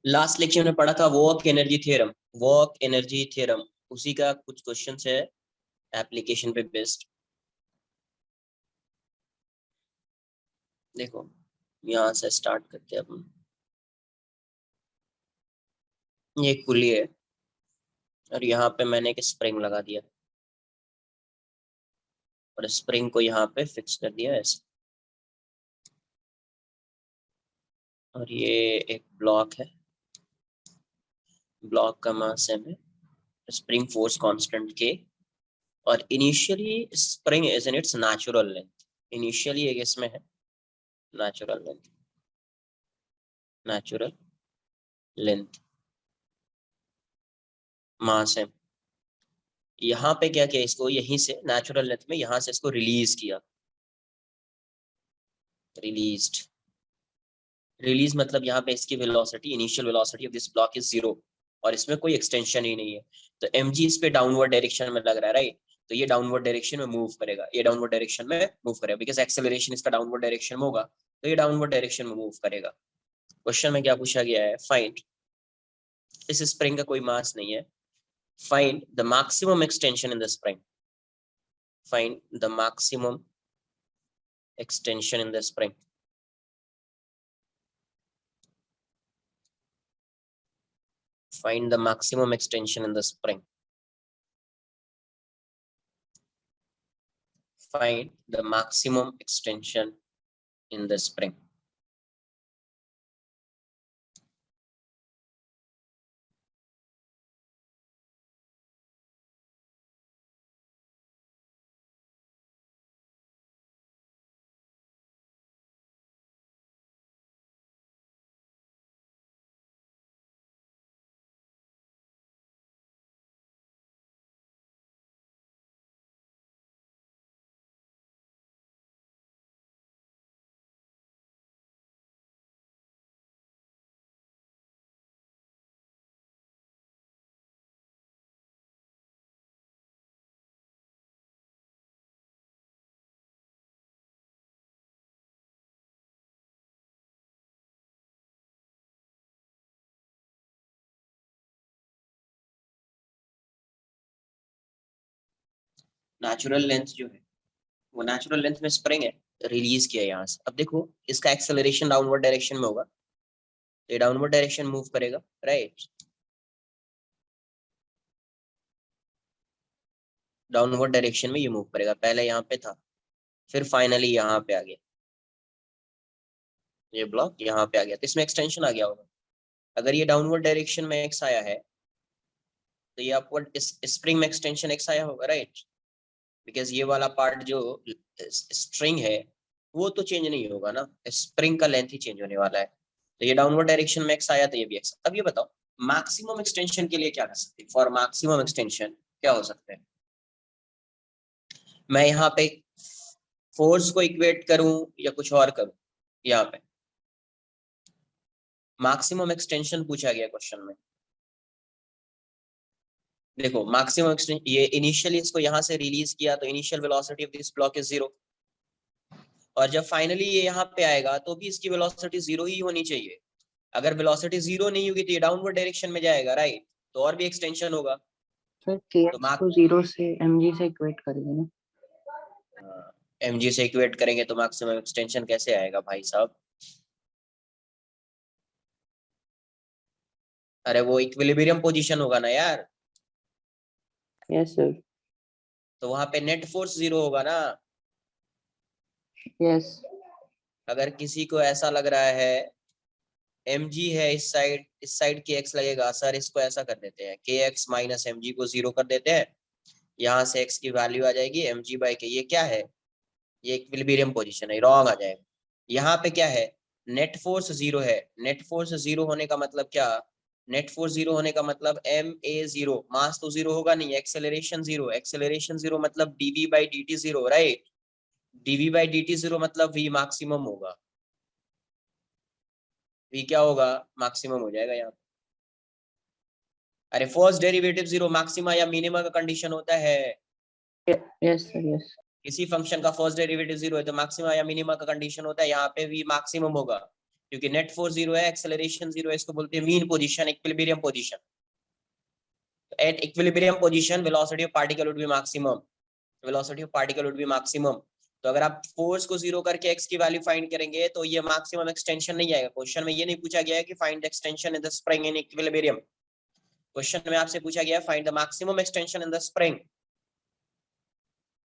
Last lecture में पढ़ा था work energy theorem. Work energy theorem उसी का कुछ क्वेश्चन है एप्लीकेशन पे बेस्ड। देखो यहाँ से स्टार्ट करते हैं अपन। ये एक पुली है और यहाँ पे मैंने एक स्प्रिंग लगा दिया और स्प्रिंग को यहाँ पे फिक्स कर दिया ऐसे। और ये एक ब्लॉक है, ब्लॉक का मास m है, स्प्रिंग फोर्स कांस्टेंट k, और initially spring is in its natural length. Initially एक इसमें है natural length, natural length mass m। यहाँ पे क्या किया, इसको यहीं से नेचुरल लेंथ में यहाँ से इसको रिलीज किया। रिलीज्ड, रिलीज मतलब यहाँ पे इसकी velocity, initial velocity of this block is 0 और इसमें कोई एक्सटेंशन ही नहीं है। तो mg इस पे डाउनवर्ड डायरेक्शन में लग रहा है, राइट। तो ये डाउनवर्ड डायरेक्शन में मूव करेगा, ये डाउनवर्ड डायरेक्शन में मूव करेगा बिकॉज एक्सेलरेशन इसका डाउनवर्ड डायरेक्शन में होगा, तो ये डाउनवर्ड डायरेक्शन में मूव करेगा। क्वेश्चन में क्या पूछा गया है, फाइंड, इस स्प्रिंग का कोई मास नहीं है, find the maximum extension in the spring, find the maximum extension in the spring. Find the maximum extension in the spring. Find the maximum extension in the spring. Natural length जो है वो natural length में spring है, release किया यहाँ से। अब देखो इसका एक्सेलरेशन डाउनवर्ड डायरेक्शन में होगा, तो ये डाउनवर्ड डायरेक्शन मूव करेगा, राइट। डाउनवर्ड डायरेक्शन में ये मूव करेगा, पहले यहाँ पे था फिर फाइनली यहाँ पे आ गया, ये ब्लॉक यहाँ पे आ गया, तो इसमें एक्सटेंशन आ गया होगा। अगर ये डाउनवर्ड डायरेक्शन में एक्स आया है तो ये अपवर्ड स्प्रिंग में एक्सटेंशन एक्स आया होगा, राइट। बिकॉज ये वाला पार्ट जो स्ट्रिंग है वो तो चेंज नहीं होगा ना, स्प्रिंग का लेंथ ही चेंज होने वाला है। तो ये डाउनवर्ड डायरेक्शन में एक्स आया तो ये भी एक्स। अब ये बताओ मैक्सिमम एक्सटेंशन के लिए क्या कर सकते हैं, फॉर मैक्सिमम एक्सटेंशन क्या हो सकता है। मैं यहाँ पे फोर्स को इक्वेट करूं या कुछ और करूं, यहाँ पे मैक्सिमम एक्सटेंशन पूछा गया क्वेश्चन में। देखो मैक्सिमम एक्सटेंशन, ये इनिशियली इसको यहाँ से रिलीज किया तो initial velocity of this block is 0, और जब फाइनली ये यहाँ पे आएगा तो भी इसकी वेलोसिटी 0 ही होनी चाहिए। अगर वेलोसिटी 0 नहीं होगी तो ये डाउनवर्ड डायरेक्शन में जाएगा, राइट, तो और भी एक्सटेंशन होगा। सर तो kx को 0 से mg से इक्वेट करेंगे ना। mg से इक्वेट करेंगे तो मैक्सिमम एक्सटेंशन कैसे आएगा भाई साहब। अरे वो इक्विलिब्रियम पोजीशन होगा ना यार, यस सर। तो वहां पे नेट फोर्स 0 होगा ना। यस। अगर किसी को ऐसा लग रहा है mg है इस साइड kx लगेगा, सर इसको ऐसा कर देते हैं kx माइनस mg को 0 कर देते हैं, यहाँ से x की वैल्यू आ जाएगी mg बाई k। ये क्या है, ये इक्विलिब्रियम पोजीशन है, रॉन्ग आ जाएगा। यहाँ पे क्या है, नेट फोर्स 0 है। नेट फोर्स 0 होने का मतलब क्या, नेट फोर्स 0 होने का मतलब ma 0, मास तो 0 होगा नहीं, एक्सेलरेशन 0, एक्सेलरेशन 0 मतलब dv by dt 0, right. dv by dt 0 मतलब v मैक्सिमम होगा, v क्या होगा, मैक्सिमम हो जाएगा यहाँ। अरे फर्स्ट डेरिवेटिव 0 मैक्सिमा या मिनिमा का कंडीशन होता है। Yes sir yes. किसी फंक्शन का फर्स्ट डेरिवेटिव 0 है तो मैक्सिमा या मिनिमा का कंडीशन होता है, यहाँ पे भी मैक्सिमम होगा क्योंकि नेट फोर्स 0 है, एक्सेलरेशन 0 है, इसको बोलते हैं mean position, equilibrium position. At equilibrium position velocity of particle would be maximum, velocity of particle would be maximum. तो अगर आप फोर्स को 0 करके x की वैल्यू फाइंड करेंगे तो ये मैक्सिमम एक्सटेंशन नहीं आएगा। क्वेश्चन में ये नहीं पूछा गया है कि find the extension in the spring in equilibrium. Question में आपसे पूछा गया है find the maximum extension in the spring.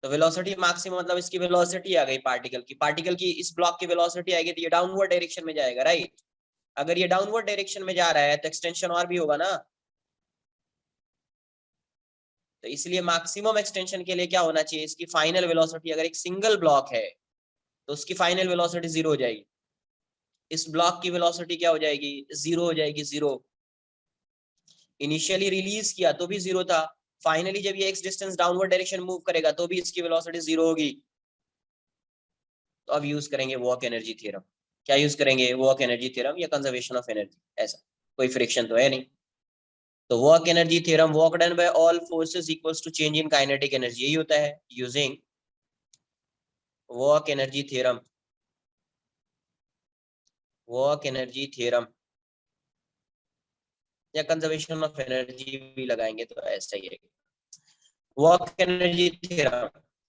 तो वेलोसिटी मैक्सिमम मतलब इसकी वेलोसिटी आ गई पार्टिकल की, पार्टिकल की इस ब्लॉक की वेलोसिटी आएगी तो ये डाउनवर्ड डायरेक्शन में जाएगा, राइट। अगर ये डाउनवर्ड डायरेक्शन में जा रहा है तो एक्सटेंशन और भी होगा ना। तो इसलिए मैक्सिमम एक्सटेंशन के लिए क्या होना चाहिए, इसकी फाइनल वेलोसिटी, अगर एक सिंगल ब्लॉक है तो उसकी फाइनल वेलोसिटी 0 हो जाएगी। इस ब्लॉक की वेलोसिटी क्या हो जाएगी, 0 हो जाएगी, 0। इनिशियली रिलीज किया तो भी 0 था, फाइनली जब ये x distance downward direction move करेगा तो भी इसकी वेलोसिटी 0 होगी। तो अब यूज करेंगे वर्क एनर्जी थ्योरम। क्या यूज करेंगे, वर्क एनर्जी थ्योरम या कंजर्वेशन ऑफ एनर्जी। ऐसा कोई फ्रिक्शन तो है नहीं। तो work energy theorem, work done by all forces equals to change in kinetic energy, यही होता है using work energy theorem. Work energy theorem या कंजर्वेशन ऑफ एनर्जी भी लगाएंगे तो ऐसा ही है। वर्क एनर्जी थ्योरम,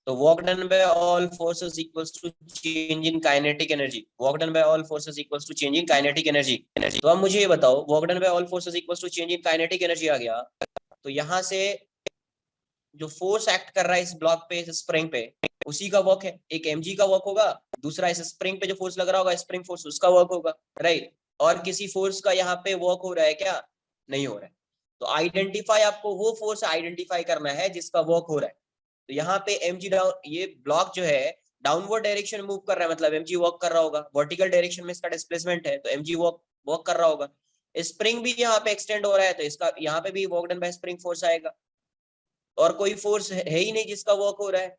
तो work done by all forces equals to change in kinetic energy, work done by all forces equals to change in kinetic energy. तो अब मुझे ये बताओ, work done by all forces equals to change in kinetic energy आ गया, तो यहां से जो फोर्स एक्ट कर रहा है इस ब्लॉक पे, इस स्प्रिंग पे, उसी का वर्क है। एक mg का वर्क होगा, दूसरा इस स्प्रिंग पे जो फोर्स लग रहा होगा, स्प्रिंग फोर्स, उसका वर्क होगा, राइट। और किसी फोर्स का यहाँ पे वर्क हो रहा है क्या, नहीं हो रहा है। तो आइडेंटिफाई, आपको वो फोर्स आइडेंटिफाई करना है जिसका वर्क हो रहा है। तो यहाँ पे mg डाउन, ये ब्लॉक जो है डाउनवर्ड डायरेक्शन मूव कर रहा है, मतलब mg वर्क कर रहा होगा। वर्टिकल डायरेक्शन में इसका डिस्प्लेसमेंट है तो mg वर्क कर रहा होगा। स्प्रिंग भी यहाँ पे एक्सटेंड हो रहा है तो इसका यहाँ पे भी work done by spring force आएगा। और कोई फोर्स है ही नहीं जिसका वर्क हो रहा है।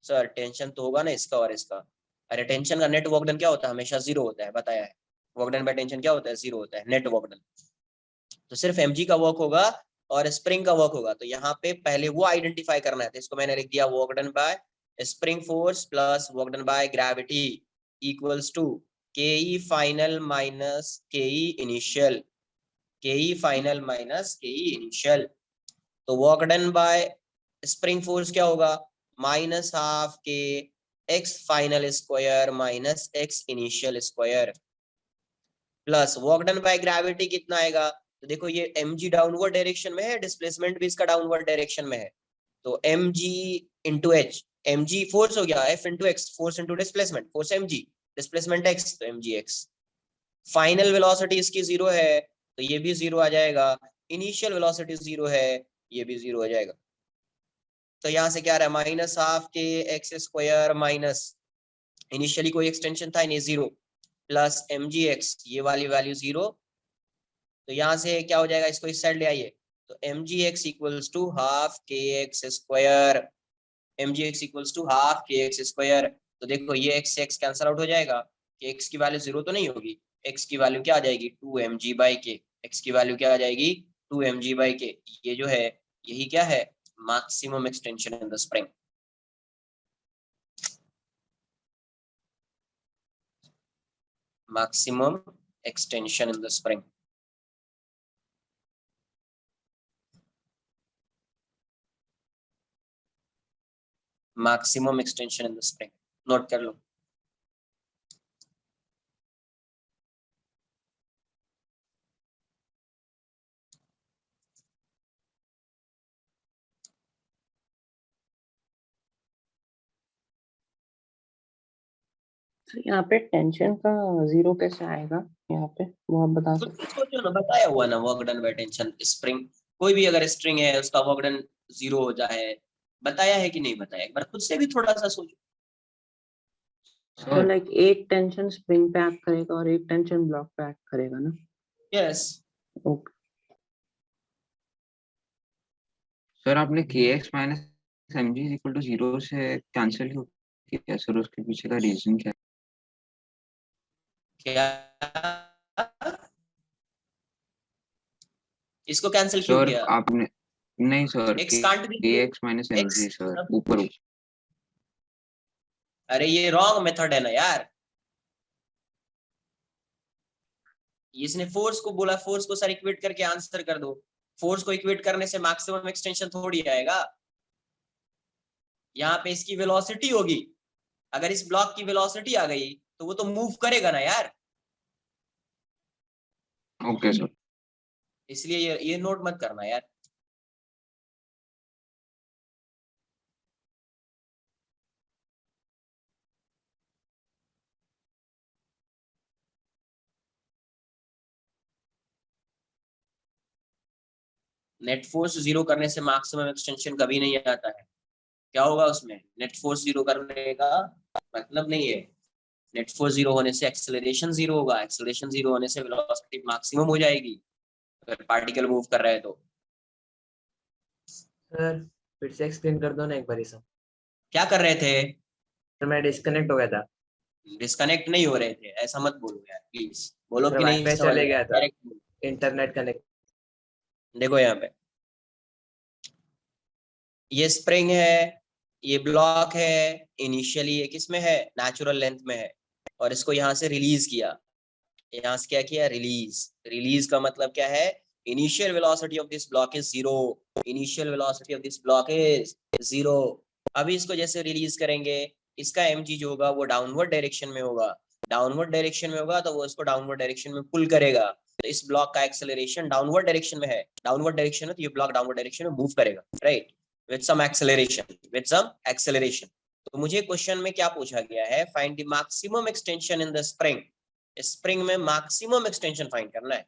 सर टेंशन तो होगा ना इसका और इसका। अरे टेंशन का नेट वर्क डन क्या होता है, हमेशा 0 होता है, बताया है। वर्क डन बाय टेंशन क्या होता है, 0 होता है नेट वर्क डन। तो सिर्फ mg का वर्क होगा और स्प्रिंग का वर्क होगा। तो यहाँ पे पहले वो आइडेंटिफाई करना है, तो इसको मैंने लिख दिया work done by spring force plus work done by gravity equals to ke final minus ke initial, ke final minus ke initial. तो work done by spring force क्या होगा, माइनस हाफ के x final square minus x initial square, plus work done by gravity कितना आएगा। तो देखो ये mg downward direction में है, डिस्प्लेसमेंट भी इसका डाउनवर्ड डायरेक्शन में है, तो mg into H, mg force हो गया, f into x, force into displacement, force mg, displacement x, तो mg x। फाइनल वेलोसिटी इसकी 0 है तो ये भी 0 आ जाएगा, इनिशियल वेलोसिटी 0 है, ये भी 0 हो जाएगा। तो यहाँ से क्या रहा है, माइनस हाफ के एक्स स्क्वायर माइनस, इनिशियली कोई एक्सटेंशन था नहीं, 0, प्लस mg x, ये वाली वैल्यू 0। तो यहाँ से क्या हो जाएगा, इसको इस साइड ले आइए, तो mg x equals to half के x square, mg x equals to half के एक्स स्क्वायर। तो देखो ये x से x कैंसल आउट हो जाएगा, कि x की वैल्यू 0 तो नहीं होगी, x की वैल्यू क्या आ जाएगी, 2mg बाई के, x की वैल्यू क्या आ जाएगी, 2mg बाई के। ये जो है यही क्या है, maximum extension in the spring. maximum extension in the spring. Maximum extension in the spring. Note कर लो। तो यहाँ पे टेंशन का 0 कैसे आएगा, यहाँ पे वो आप बता खुद सकते सोचो ना, बताया हुआ ना work done by tension spring, कोई भी अगर स्ट्रिंग है उसका वर्क डन 0 हो जाए, बताया है कि नहीं बताया, एक बार खुद से भी थोड़ा सा सोचो। तो लाइक एक टेंशन स्प्रिंग पे एक्ट करेगा और एक टेंशन ब्लॉक पे एक्ट करेगा ना। यस ओके सर आपने kx minus mg equal to 0 से कैंसिल क्यों किया सर, उसके पीछे का रीजन क्या है? क्या इसको कैंसिल क्यों सर किया, आपने, नहीं sir, x can't be kx minus mg sir ऊपर। अरे ये रॉन्ग मेथड है ना यार, इसने फोर्स को बोला, फोर्स को सर इक्वेट करके आंसर कर दो। फोर्स को इक्वेट करने से मैक्सिमम एक्सटेंशन थोड़ी आएगा, यहाँ पे इसकी वेलोसिटी होगी। अगर इस ब्लॉक की वेलोसिटी आ गई तो वो तो मूव करेगा ना यार। Okay sir. इसलिए ये नोट मत करना यार। नेट फोर्स जीरो करने से मैक्सिमम एक्सटेंशन कभी नहीं आता है। क्या होगा उसमें, नेट फोर्स जीरो करने का मतलब नहीं है। नेट फोर्स जीरो होने से एक्सेलरेशन जीरो होगा, एक्सेलरेशन जीरो होने से वेलोसिटी मैक्सिमम हो जाएगी अगर पार्टिकल मूव कर रहा है तो। सर फिर से एक्सप्लेन कर दो ना एक बार सब। क्या कर रहे थे? तो मैं डिस्कनेक्ट हो गया था। डिस्कनेक्ट नहीं हो रहे थे, ऐसा मत बोलो यार प्लीज। बोलो सर कि नहीं वाईफाई समझ चले गया था, डायरेक्ट बोलो। Internet connect. देखो यहाँ पे ये स्प्रिंग है, ये ब्लॉक है, इनिशियली ये किस में है, नेचुरल लेंथ में है, और इसको यहाँ से रिलीज किया। यहाँ से क्या किया, रिलीज। रिलीज का मतलब क्या है, initial velocity of this block is zero. Initial velocity of this block is zero. अभी इसको जैसे रिलीज करेंगे, इसका mg जो होगा वो डाउनवर्ड डायरेक्शन में होगा। डाउनवर्ड डायरेक्शन में होगा तो वो इसको डाउनवर्ड डायरेक्शन में पुल करेगा। तो इस ब्लॉक का एक्सेलरेशन डाउनवर्ड डायरेक्शन में है, डाउनवर्ड डायरेक्शन में, तो ये ब्लॉक डाउनवर्ड डायरेक्शन में मूव करेगा, right, with some acceleration, with some acceleration. तो मुझे क्वेश्चन में क्या पूछा गया है, find the maximum extension in the spring. Spring में मैक्सिमम एक्सटेंशन फाइंड करना है।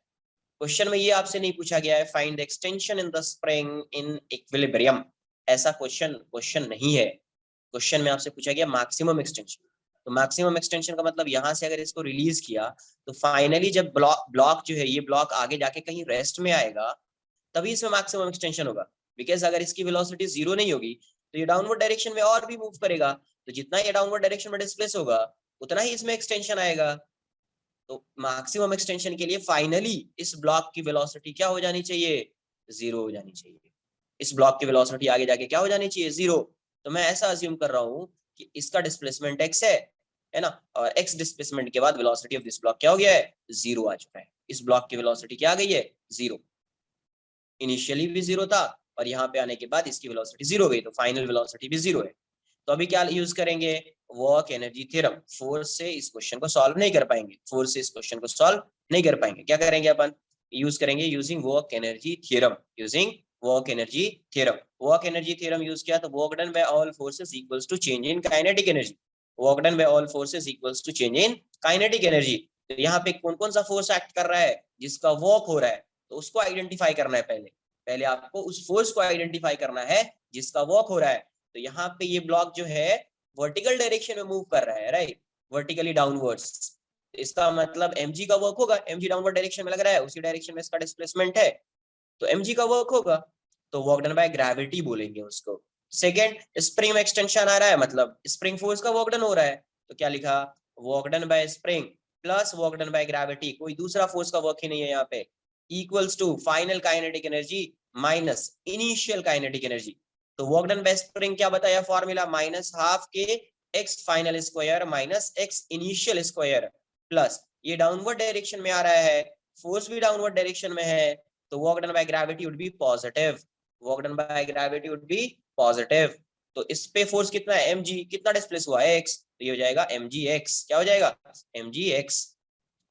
क्वेश्चन में ये आपसे नहीं पूछा गया है find the extension in the spring in equilibrium. ऐसा क्वेश्चन नहीं है। क्वेश्चन में आपसे पूछा गया मैक्सिमम एक्सटेंशन। तो मैक्सिमम एक्सटेंशन का मतलब यहाँ से अगर इसको रिलीज किया तो फाइनली जब ब्लॉक जो है, ये ब्लॉक आगे जाके कहीं रेस्ट में आएगा तभी इसमें मैक्सिमम एक्सटेंशन होगा। बिकॉज अगर इसकी वेलोसिटी जीरो नहीं होगी तो ये डाउनवर्ड डायरेक्शन में और भी मूव करेगा, तो जितना ये डाउनवर्ड डायरेक्शन में डिस्प्लेस होगा उतना ही इसमें एक्सटेंशन आएगा। तो मैक्सिमम एक्सटेंशन के लिए फाइनली इस ब्लॉक की वेलोसिटी क्या हो जानी चाहिए, जीरो हो जानी चाहिए। इस ब्लॉक की वेलोसिटी आगे जाके क्या हो जानी चाहिए, जीरो। तो मैं ऐसा अज्यूम कर रहा हूं कि इसका डिस्प्लेसमेंट x है ना, और x डिस्प्लेसमेंट के बाद वेलोसिटी ऑफ दिस ब्लॉक क्या हो गया है, जीरो आ चुका है। इस ब्लॉक की वेलोसिटी क्या आ गई है, जीरो। इनिशियली भी जीरो था और यहाँ पे आने के बाद इसकी वेलोसिटी जीरो गई, तो फाइनल वेलोसिटी भी जीरो है। तो अभी क्या यूज करेंगे, वर्क एनर्जी थ्योरम। फोर्स से इस क्वेश्चन को सॉल्व नहीं कर पाएंगे, फोर्स से इस क्वेश्चन को सॉल्व नहीं कर पाएंगे। क्या करेंगे अपन, यूज करेंगे using work energy theorem, using work energy theorem. Work energy theorem use किया तो work done by all forces equals to change in kinetic energy. Work done by all forces equals to change in kinetic energy. तो यहाँ पे कौन कौन सा force act कर रहा है, जिसका वर्क हो रहा है, तो उसको आइडेंटिफाई करना है। पहले आपको उस फोर्स को आइडेंटिफाई करना है जिसका वर्क हो रहा है। तो यहाँ पे ये ब्लॉक जो है वर्टिकल डायरेक्शन में मूव कर रहा है, राइट, वर्टिकली डाउनवर्ड्स। इसका मतलब mg का वर्क होगा, mg डाउनवर्ड डायरेक्शन में लग रहा है, उसी डायरेक्शन में इसका डिस्प्लेसमेंट है, तो mg का वर्क होगा। तो वर्क डन बाय ग्रेविटी बोलेंगे उसको। सेकेंड, स्प्रिंग में एक्सटेंशन आ रहा है, मतलब स्प्रिंग फोर्स का वर्क डन हो रहा है, तो क्या लिखा, work done by spring plus work done by gravity, कोई दूसरा फोर्स का वर्क ही नहीं है यहाँ पे, equals to final kinetic energy minus initial kinetic energy. तो वर्क डन बाय स्प्रिंग क्या बताया फॉर्मूला, माइनस हाफ के x final square minus x initial square, plus ये डाउनवर्ड डायरेक्शन में आ रहा है, फोर्स भी डाउनवर्ड डायरेक्शन में है, तो work done by gravity would be positive. Work done by gravity would be positive. तो इस पे फोर्स कितना है, mg, कितना डिस्प्लेस हुआ है, x, तो ये हो जाएगा mgx। क्या हो जाएगा, mgx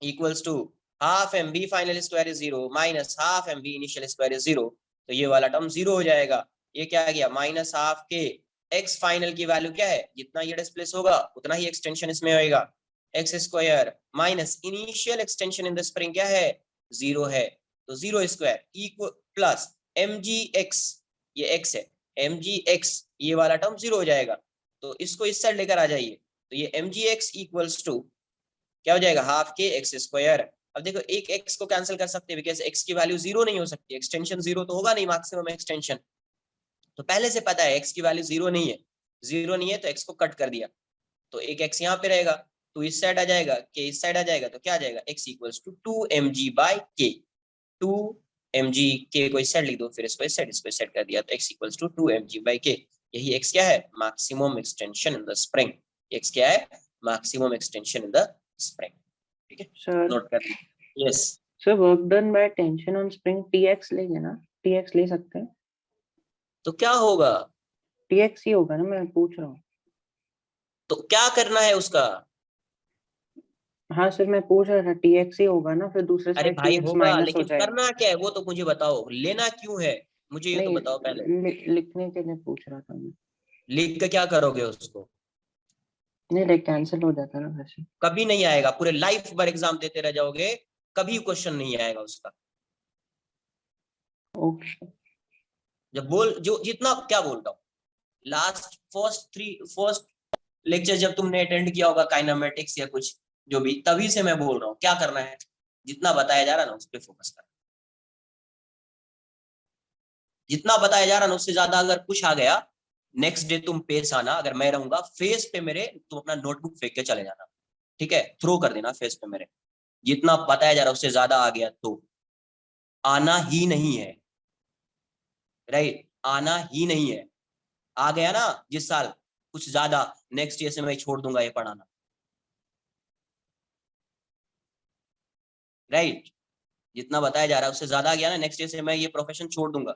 equals to half mv final square is zero minus half mv initial square is zero. तो ये वाला टर्म जीरो हो जाएगा। ये क्या आ गया, minus half K x final की वैल्यू क्या है, जितना ये डिस्प्लेस होगा उतना ही एक्सटेंशन इसमें होएगा, x square minus initial extension in the spring क्या है, जीरो है, तो zero square equal plus mgx, ये x है, mgx ये वाला टर्म जीरो हो जाएगा। तो इसको इस साइड लेकर आ जाइए, तो ये mgx इक्वल्स टू क्या हो जाएगा, हाफ के एक्स स्क्वायर। अब देखो एक x को कैंसिल कर सकते हैं बिकॉज x की वैल्यू जीरो नहीं हो सकती, एक्सटेंशन जीरो तो होगा नहीं मैक्सिमम एक्सटेंशन। तो पहले से पता है x की वैल्यू जीरो नहीं है, जीरो नहीं है तो x को कट कर दिया, तो एक x यहाँ पे रहेगा, तो इस साइड आ जाएगा, k इस साइड आ जाएगा, तो क्या आ जाएगा, x equals to 2mg/k। 2mg, k को इस साइड लिख दो, फिर इसको इस साइड कर दिया, तो x इक्वल्स टू 2mg/k। यही x क्या है, maximum extension in the spring. x क्या है, maximum extension in the spring. ठीक है, सर नोट कर लीजिए। Yes sir work done by tension on spring Tx लेंगे ना, Tx ले सकते हैं, तो क्या होगा? Tx ही होगा ना, मैं पूछ रहा हूँ। तो क्या करना है उसका? हाँ सर मैं पूछ रहा था, Tx ही होगा ना, फिर दूसरे अरे साइड भाई Tx होगा, माइनस हो लेकिन जाएगा। करना क्या है वो तो मुझे बताओ, लेना क्यों है मुझे ये तो नहीं बताओ पहले। लिखने के लिए पूछ रहा था मैं। लिख के क्या करोगे उसको? नहीं लाइक कैंसिल हो जाता ना वैसे। कभी नहीं आएगा, पूरे लाइफ भर एग्जाम देते रह जाओगे, कभी क्वेश्चन नहीं आएगा उसका। ओके। जब बोल जो जितना क्या बोल रहा हूँ, फर्स्ट लेक्चर जब तुमने अटेंड किया होगा काइनेमेटिक्स या कुछ जो भी, तभी से मैं बोल रहा हूँ क्या करना है, जितना बताया जा रहा है ना उस पर फोकस करना। जितना बताया जा रहा है ना उससे ज्यादा अगर कुछ आ गया, नेक्स्ट डे तुम पेश आना, अगर मैं रहूंगा फेस पे मेरे, तुम अपना नोटबुक फेंक के चले जाना, ठीक है, थ्रो कर देना फेस पे मेरे। जितना बताया जा रहा है उससे ज्यादा आ गया तो आना ही नहीं है, राइट, आना ही नहीं है। आ गया ना जिस साल कुछ ज्यादा, नेक्स्ट ईयर से मैं छोड़ दूंगा ये पढ़ाना, राइट। जितना बताया जा रहा है उससे ज्यादा आ गया ना, नेक्स्ट ईयर से मैं ये प्रोफेशन छोड़ दूंगा।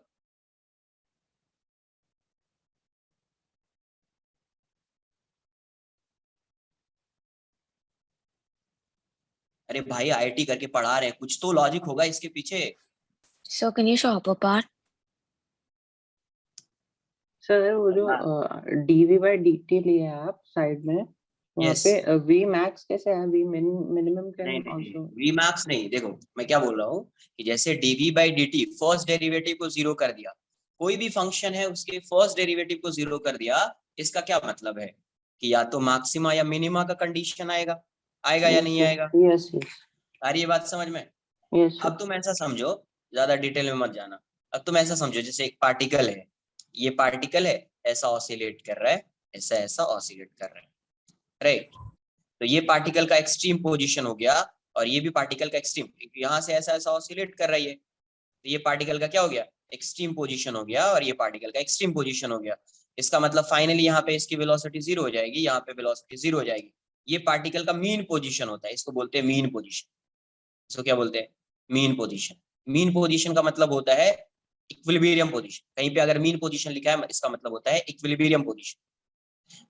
अरे भाई आईआईटी करके पढ़ा रहे हैं, कुछ तो लॉजिक होगा इसके पीछे। So can you show upper part? Sir वो जो dv/dt लिया है आप साइड में, वहाँ यस, पे v max कैसे है, v minimum नहीं कैन नहीं नहीं, आल्सो। वी मैक्स नहीं। देखो मैं क्या बोल रहा हूँ कि जैसे dv by d t first derivative को जीरो कर दिया, कोई भी फंक्शन है उसके फर्स्ट डेरिवेटिव को जीरो कर दिया, इसका क्या मतलब है कि या तो मैक्सिमा या मिनिमा का कंडीशन आएगा, आएगा या नहीं आएगा? यस यस आ रही है बात समझ में? यस अब तुम ऐसा समझो, ज्यादा डिटेल में मत जाना। अब तुम ऐसा समझो जैसे एक पार्टिकल है, ये पार्टिकल है, ऐसा ऑसिलेट कर रहा है, ऐसा ऐसा ऑसिलेट कर रहा है, राइट। तो ये पार्टिकल का एक्सट्रीम पोजीशन हो गया, और ये भी पार्टिकल का एक्सट्रीम, यहाँ से ऐसा ऐसा ऑसिलेट कर रही है, तो ये पार्टिकल का क्या हो गया, एक्सट्रीम पोजीशन हो गया, और ये पार्टिकल का एक्सट्रीम पोजीशन हो गया। इसका मतलब फाइनली यहाँ पे इसकी वेलोसिटी जीरो हो जाएगी, यहाँ पे वेलोसिटी जीरो हो जाएगी। ये पार्टिकल का मीन पोजीशन होता है, इसको बोलते हैं मीन पोजीशन। इसको क्या बोलते हैं? Mean position. मीन पोजीशन का मतलब होता है इक्विलिब्रियम पोजीशन। कहीं पे अगर मीन पोजीशन लिखा है इसका मतलब होता है इक्विलिब्रियम पोजीशन।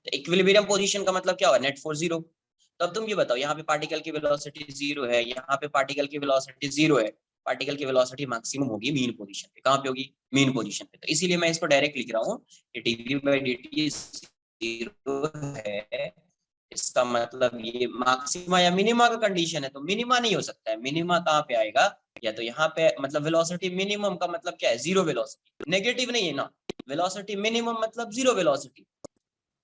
तो इक्विलिब्रियम पोजीशन का मतलब क्या हुआ, नेट फोर्स जीरो। तो अब तुम ये बताओ, यहाँ पे पार्टिकल की वेलोसिटी जीरो है, यहाँ पे पार्टिकल की वेलोसिटी जीरो है, पार्टिकल की वेलोसिटी मैक्सिमम होगी मीन पोजीशन पे। कहाँ पे होगी? मीन पोजीशन पे। तो इसीलिए मैं इसको डायरेक्ट लिख रहा हूँ कि dv/dt जीरो है, इसका मतलब ये मैक्सिमा या मिनिमा का कंडीशन है। तो मिनिमा नहीं हो सकता है, मिनिमा कहाँ पे आएगा, या तो यहाँ पे, मतलब वेलोसिटी मिनिमम का मतलब क्या है, जीरो वेलोसिटी, नेगेटिव नहीं है ना। वेलोसिटी मिनिमम मतलब जीरो वेलोसिटी।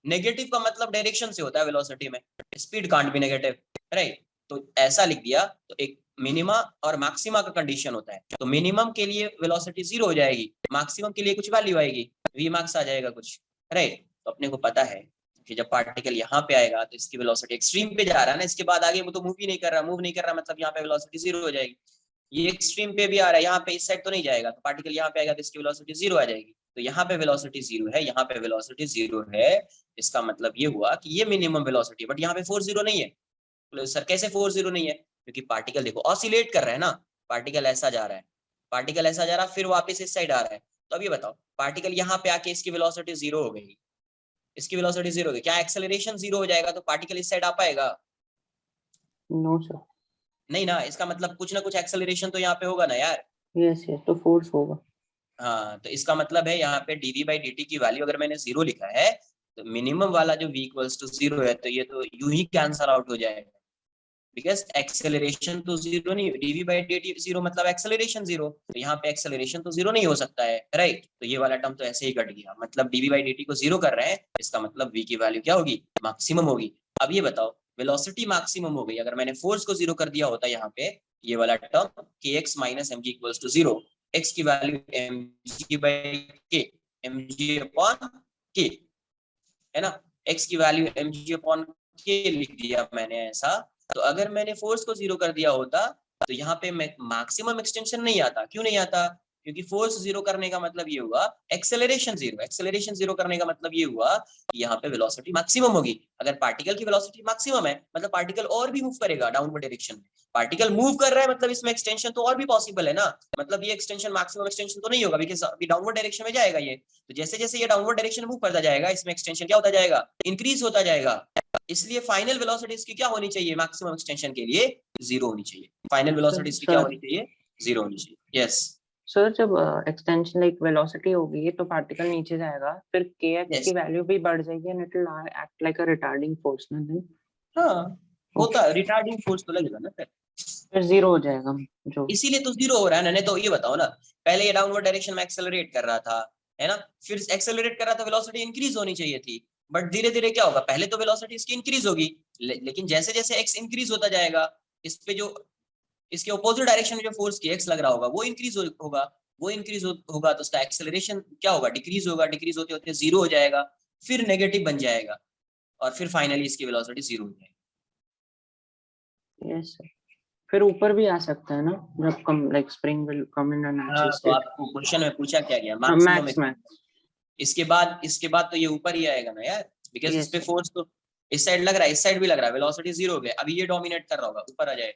नेगेटिव का मतलब डायरेक्शन से होता है वेलोसिटी में, speed can't be negative, right. तो ऐसा लिख दिया, तो एक मिनिमा और मैक्सिमा का कंडीशन होता है। तो मिनिमम के लिए वेलोसिटी जीरो हो जाएगी, मैक्सिमम के लिए कुछ वैल्यू आएगी, वी मैक्स आ जाएगा कुछ, राइट। तो अपने को पता है कि जब पार्टिकल यहाँ पे आएगा तो इसकी वेलोसिटी एक्सट्रीम पे जा रहा है ना, इसके बाद आगे वो तो मूव ही नहीं कर रहा, मूव नहीं कर रहा मतलब यहाँ पे वेलोसिटी जीरो हो जाएगी। ये एक्सट्रीम पे भी आ रहा है, यहाँ पे इस साइड तो नहीं जाएगा, तो पार्टिकल यहाँ पे आएगा तो इसकी वेलोसिटी जीरो आ जाएगी। तो यहाँ पे वेलोसिटी जीरो है, यहाँ पे वेलोसिटी जीरो है, इसका मतलब ये हुआ कि ये मिनिमम वेलोसिटी, बट यहाँ पे फोर्स जीरो नहीं है। तो सर कैसे फोर्स जीरो नहीं है? क्योंकि पार्टिकल देखो ऑसिलेट कर रहा है ना, पार्टिकल ऐसा जा रहा है, पार्टिकल ऐसा जा रहा है, फिर वापस इस साइड आ रहा है। तो अब ये बताओ, पार्टिकल यहाँ पे आके इसकी वेलोसिटी जीरो हो गई, इसकी वेलोसिटी जीरो हो गई, क्या एक्सेलरेशन जीरो हो जाएगा तो पार्टिकल इस साइड आ पाएगा? No sir. नहीं ना, इसका मतलब कुछ ना कुछ एक्सेलरेशन तो यहाँ पे होगा ना यार। यस यस तो फोर्स होगा। हाँ, तो इसका मतलब है यहाँ पे dv/dt की वैल्यू अगर मैंने जीरो लिखा है, तो मिनिमम वाला जो v इक्वल्स टू जीरो है, तो ये तो यूं ही कैंसल आउट हो जाएगा, बिकॉज एक्सेलरेशन तो जीरो नहीं, dv/dt जीरो मतलब एक्सेलरेशन जीरो, तो यहाँ पे एक्सेलरेशन तो जीरो नहीं हो सकता है, राइट। तो ये वाला टर्म तो ऐसे ही कट गया, मतलब dv/dt को जीरो कर रहे हैं, इसका मतलब v की वैल्यू क्या होगी, मैक्सिमम होगी। अब ये बताओ, वेलोसिटी मैक्सिमम हो गई, अगर मैंने फोर्स को जीरो कर दिया होता यहाँ पे, ये वाला term kx minus mg equals to zero, x की वैल्यू mg/k, mg/k है ना, x की वैल्यू mg/k लिख दिया मैंने ऐसा। तो अगर मैंने फोर्स को जीरो कर दिया होता तो यहाँ पे मैक्सिमम एक्सटेंशन नहीं आता। क्यों नहीं आता? क्योंकि फोर्स जीरो करने का मतलब ये हुआ एक्सेलरेशन जीरो, एक्सेलरेशन जीरो करने का मतलब ये हुआ कि यहाँ पे वेलोसिटी मैक्सिमम होगी। अगर पार्टिकल की वेलोसिटी मैक्सिमम है मतलब पार्टिकल और भी मूव करेगा डाउनवर्ड डायरेक्शन में। पार्टिकल मूव कर रहा है मतलब इसमें एक्सटेंशन तो और भी पॉसिबल है ना, मतलब ये एक्सटेंशन मैक्सिमम एक्सटेंशन तो नहीं होगा बिकॉज अभी डाउनवर्ड डायरेक्शन में जाएगा ये। तो जैसे जैसे ये डाउनवर्ड डायरेक्शन मूव करता जाएगा इसमें एक्सटेंशन क्या होता जाएगा, इंक्रीज होता जाएगा। इसलिए फाइनल वेलोसिटी इसकी क्या होनी चाहिए, मैक्सिमम एक्सटेंशन के लिए जीरो होनी चाहिए। फाइनल वेलोसिटी इसकी क्या होनी चाहिए, जीरो होनी चाहिए। यस सर जब एक्सटेंशन लाइक वेलोसिटी होगी तो पार्टिकल नीचे जाएगा, फिर kx यस की वैल्यू भी बढ़ जाएगी and it will act like a retarding force ना, देन हाँ होता रिटार्डिंग फोर्स तो लगेगा ना फिर जीरो हो जाएगा जो। इसीलिए तो जीरो हो रहा है ना। नहीं तो ये बताओ ना, पहले ये डाउनवर्ड डायरेक्शन में एक्सेलरेट कर रहा था है ना, फिर एक्सेलरेट कर रहा था वेलोसिटी इंक्रीज होनी चाहिए थी, बट धीरे धीरे क्या होगा, पहले तो वेलोसिटी इसकी इंक्रीज होगी लेकिन जैसे जैसे एक्स इंक्रीज होता जाएगा इस पे जो इसके अपोजिट डायरेक्शन में जो फोर्स की एक्स लग रहा होगा वो इंक्रीज होगा, वो इंक्रीज होगा तो उसका एक्सेलरेशन क्या होगा, डिक्रीज होगा, डिक्रीज होते होते जीरो हो जाएगा, फिर नेगेटिव बन जाएगा और फिर फाइनली इसकी वेलोसिटी जीरो हो जाएगी। यस सर, फिर ऊपर भी आ सकता है ना जब कम लाइक स्प्रिंग विल कम इन अ हाँ नेचुरल तो स्टेट। आपको क्वेश्चन में पूछा क्या गया, मैक्सिमम मैक्स मैक्स। इसके बाद तो ये ऊपर ही आएगा ना यार, बिकॉज इस यस पे सर। फोर्स तो इस साइड लग रहा है इस साइड भी लग रहा है, वेलोसिटी जीरो हो गया, अभी ये डोमिनेट कर रहा होगा ऊपर आ जाए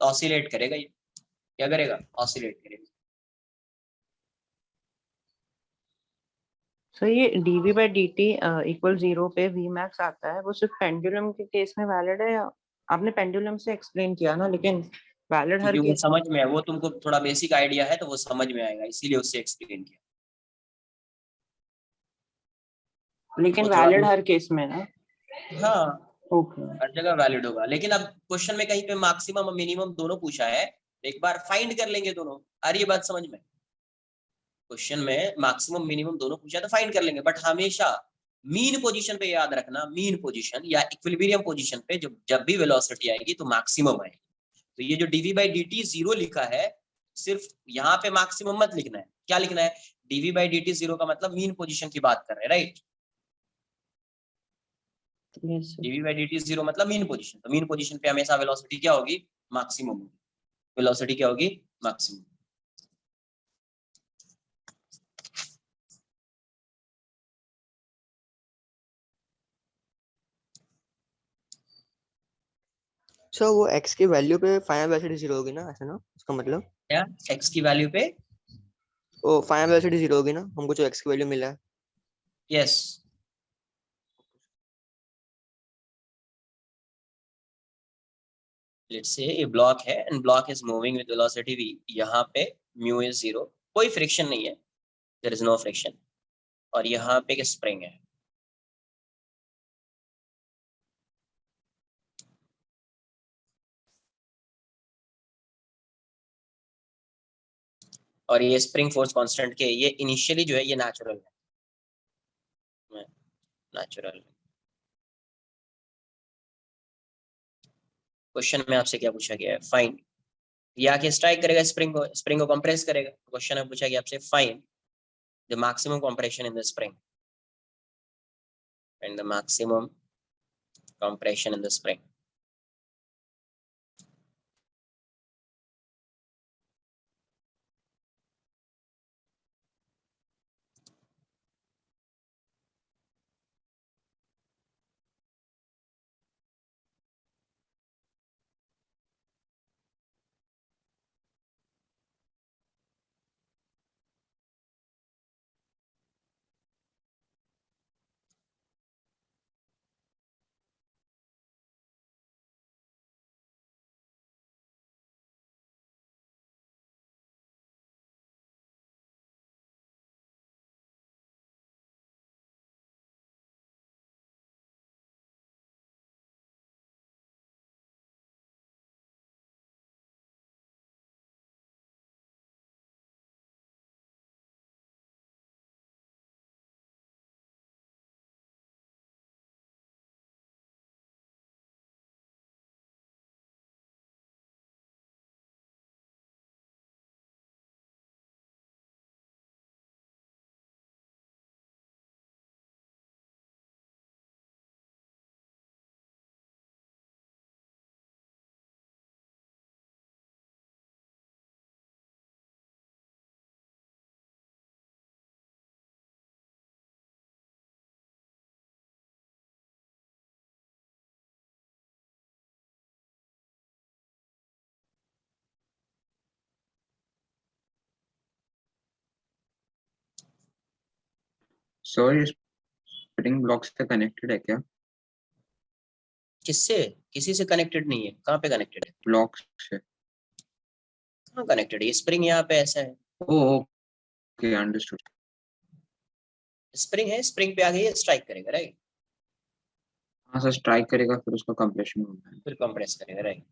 तो ऑसिलेट करेगा, ये क्या करेगा, ऑसिलेट करेगा। सर ये dv by dt equal zero पे v मैक्स आता है, वो सिर्फ पेंडुलम के केस में वैलिड है या आपने पेंडुलम से एक्सप्लेन किया ना, लेकिन वैलिड हर क्योंकि वो केस में? समझ में है, वो तुमको थोड़ा बेसिक आइडिया है तो वो समझ में आएगा इसीलिए उससे एक्सप्लेन किया। लेकिन वो थोड़ा वैलिड हर केस में ना? हाँ ओके। हर जगह वैलिड होगा, लेकिन अब क्वेश्चन में कहीं पे मैक्सिमम और मिनिमम दोनों पूछा है, एक बार फाइंड कर लेंगे दोनों। आ रही है बात समझ में, क्वेश्चन में मैक्सिमम मिनिमम दोनों पूछा तो फाइंड कर लेंगे, बट हमेशा मीन पोजीशन पे याद रखना, मीन पोजीशन या इक्विलिब्रियम पोजीशन पे जब भी वेलोसिटी आएगी तो मैक्सिमम आएगी। तो ये जो dv बाई dt जीरो लिखा है, सिर्फ यहाँ पे मैक्सिमम मत लिखना है, क्या लिखना है, dv बाई dt जीरो का मतलब मीन पोजीशन की बात कर रहे हैं, right. Yes sir. dv by dt zero मतलब मीन पोजीशन, तो मीन पोजीशन पे हमेशा वेलोसिटी क्या होगी, मैक्सिमम होगी, वेलोसिटी क्या होगी, मैक्सिमम। सर वो x की वैल्यू पे फाइनल वेलोसिटी जीरो होगी ना, ऐसा ना उसका मतलब? क्या x की वैल्यू पे, ओ फाइनल वेलोसिटी जीरो होगी ना, हमको जो x की वैल्यू मिला है। यस लेट्स से ये ब्लॉक है and block is moving with velocity v, यहाँ पे म्यू इज जीरो, कोई फ्रिक्शन नहीं है, देयर इज नो फ्रिक्शन, और यहाँ पे एक स्प्रिंग है। और ये स्प्रिंग फोर्स कांस्टेंट के ये इनिशियली जो है ये नेचुरल है, नेचुरल। क्वेश्चन में आपसे क्या पूछा गया है, फाइंड, ये आके स्ट्राइक करेगा स्प्रिंग को कंप्रेस करेगा। क्वेश्चन में पूछा गया आपसे find the maximum compression in the spring and the maximum compression in the spring. Sir ये स्प्रिंग ब्लॉक से कनेक्टेड है क्या? किससे? किसी से कनेक्टेड नहीं है। कहाँ पे कनेक्टेड है? ब्लॉक से। कहाँ कनेक्टेड है? ये स्प्रिंग यहाँ पे ऐसा है, ओके अंडरस्टूड। स्प्रिंग है, स्प्रिंग पे आगे ये स्ट्राइक करेगा, राइट? हाँ सर, स्ट्राइक करेगा फिर उसका कंप्रेशन होगा। फिर कंप्रेस करेगा, राइट?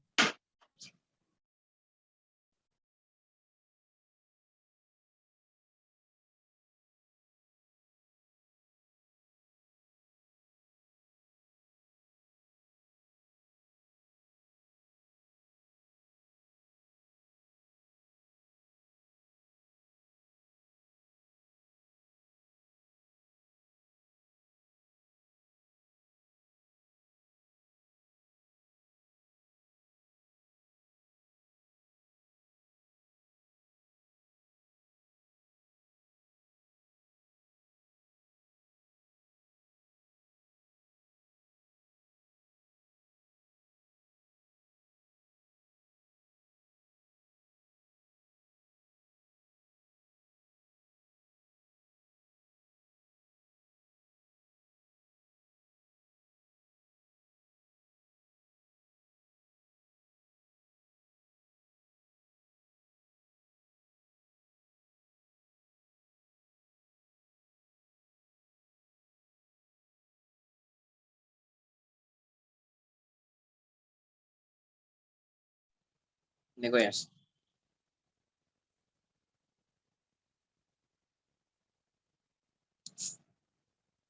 देखो यहाँ से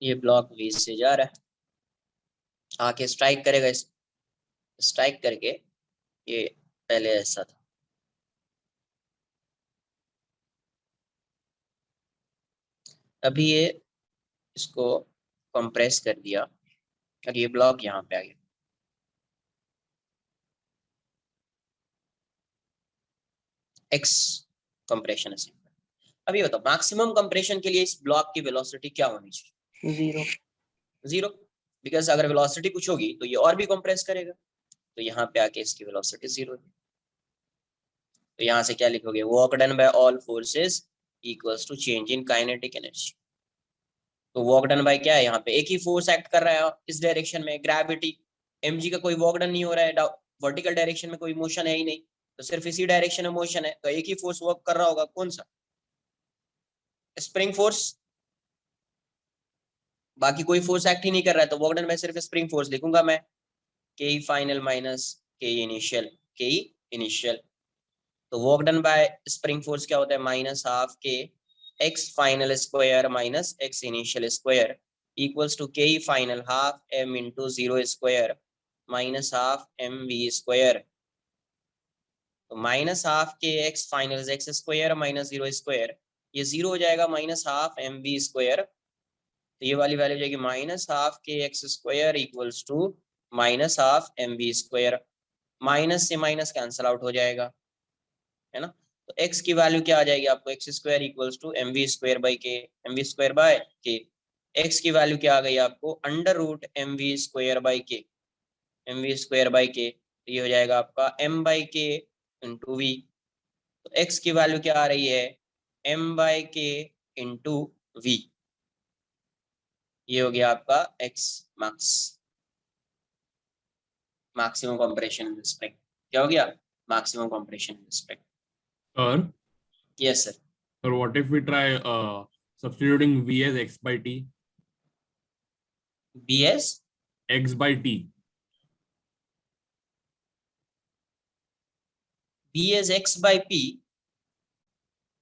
ये ब्लॉक वी से जा रहा है, आके स्ट्राइक करेगा, स्ट्राइक करके ये पहले ऐसा था, अभी ये इसको कंप्रेस कर दिया और ये ब्लॉक यहाँ पे आ गया। एक्स कंप्रेशन है सिंपल। अब ये बताओ मैक्सिमम कंप्रेशन के लिए इस ब्लॉक की वेलोसिटी क्या होनी चाहिए? 0। 0, बिकॉज अगर वेलोसिटी कुछ होगी तो ये और भी कंप्रेस करेगा, तो यहाँ पे आके इसकी वेलोसिटी 0 है। तो यहाँ से क्या लिखोगे? Work done by all forces equals to change in kinetic energy. तो वर्क डन बाय क्या है? यहाँ पे एक ही फोर्स एक्ट कर रहा है इस डायरेक्शन में, ग्रेविटी। mg का कोई वर्क डन नहीं हो रहा है, वर्टिकल डायरेक्शन में कोई मोशन है ही नहीं, तो सिर्फ इसी डायरेक्शन में मोशन है, तो एक ही फोर्स वर्क कर रहा होगा, कौन सा? Spring force. बाकी कोई फोर्स एक्ट ही नहीं कर रहा है, तो वर्क डन में सिर्फ स्प्रिंग फोर्स लिखूंगा मैं, के फाइनल माइनस के इनिशियल, के इनिशियल। तो work done by spring force क्या होता है? माइनस हाफ के x final square minus x initial square equals to के final half M into 0 square minus half M we square. तो minus half के x final X square minus 0 square, ये 0 हो जाएगा, minus half M we square, तो ये वाली value हो जाएगी माइनस हाफ के x square equals to minus half M we square. Minus से माइनस कैंसल आउट हो जाएगा, है ना? तो x की वैल्यू क्या आ जाएगी आपको? X square equals to m we square by k, m we square by k. x की वैल्यू क्या आ गई आपको? Under root m we square by k, m we square by k, तो ये हो जाएगा आपका m by k into v. तो x की वैल्यू क्या आ रही है? m by k into v. ये हो गया आपका x max, maximum compression in spring. क्या हो गया? Maximum compression in spring. Sir, yes sir. sir, what if we try substituting V as x by t? B S X by t. B S x by P.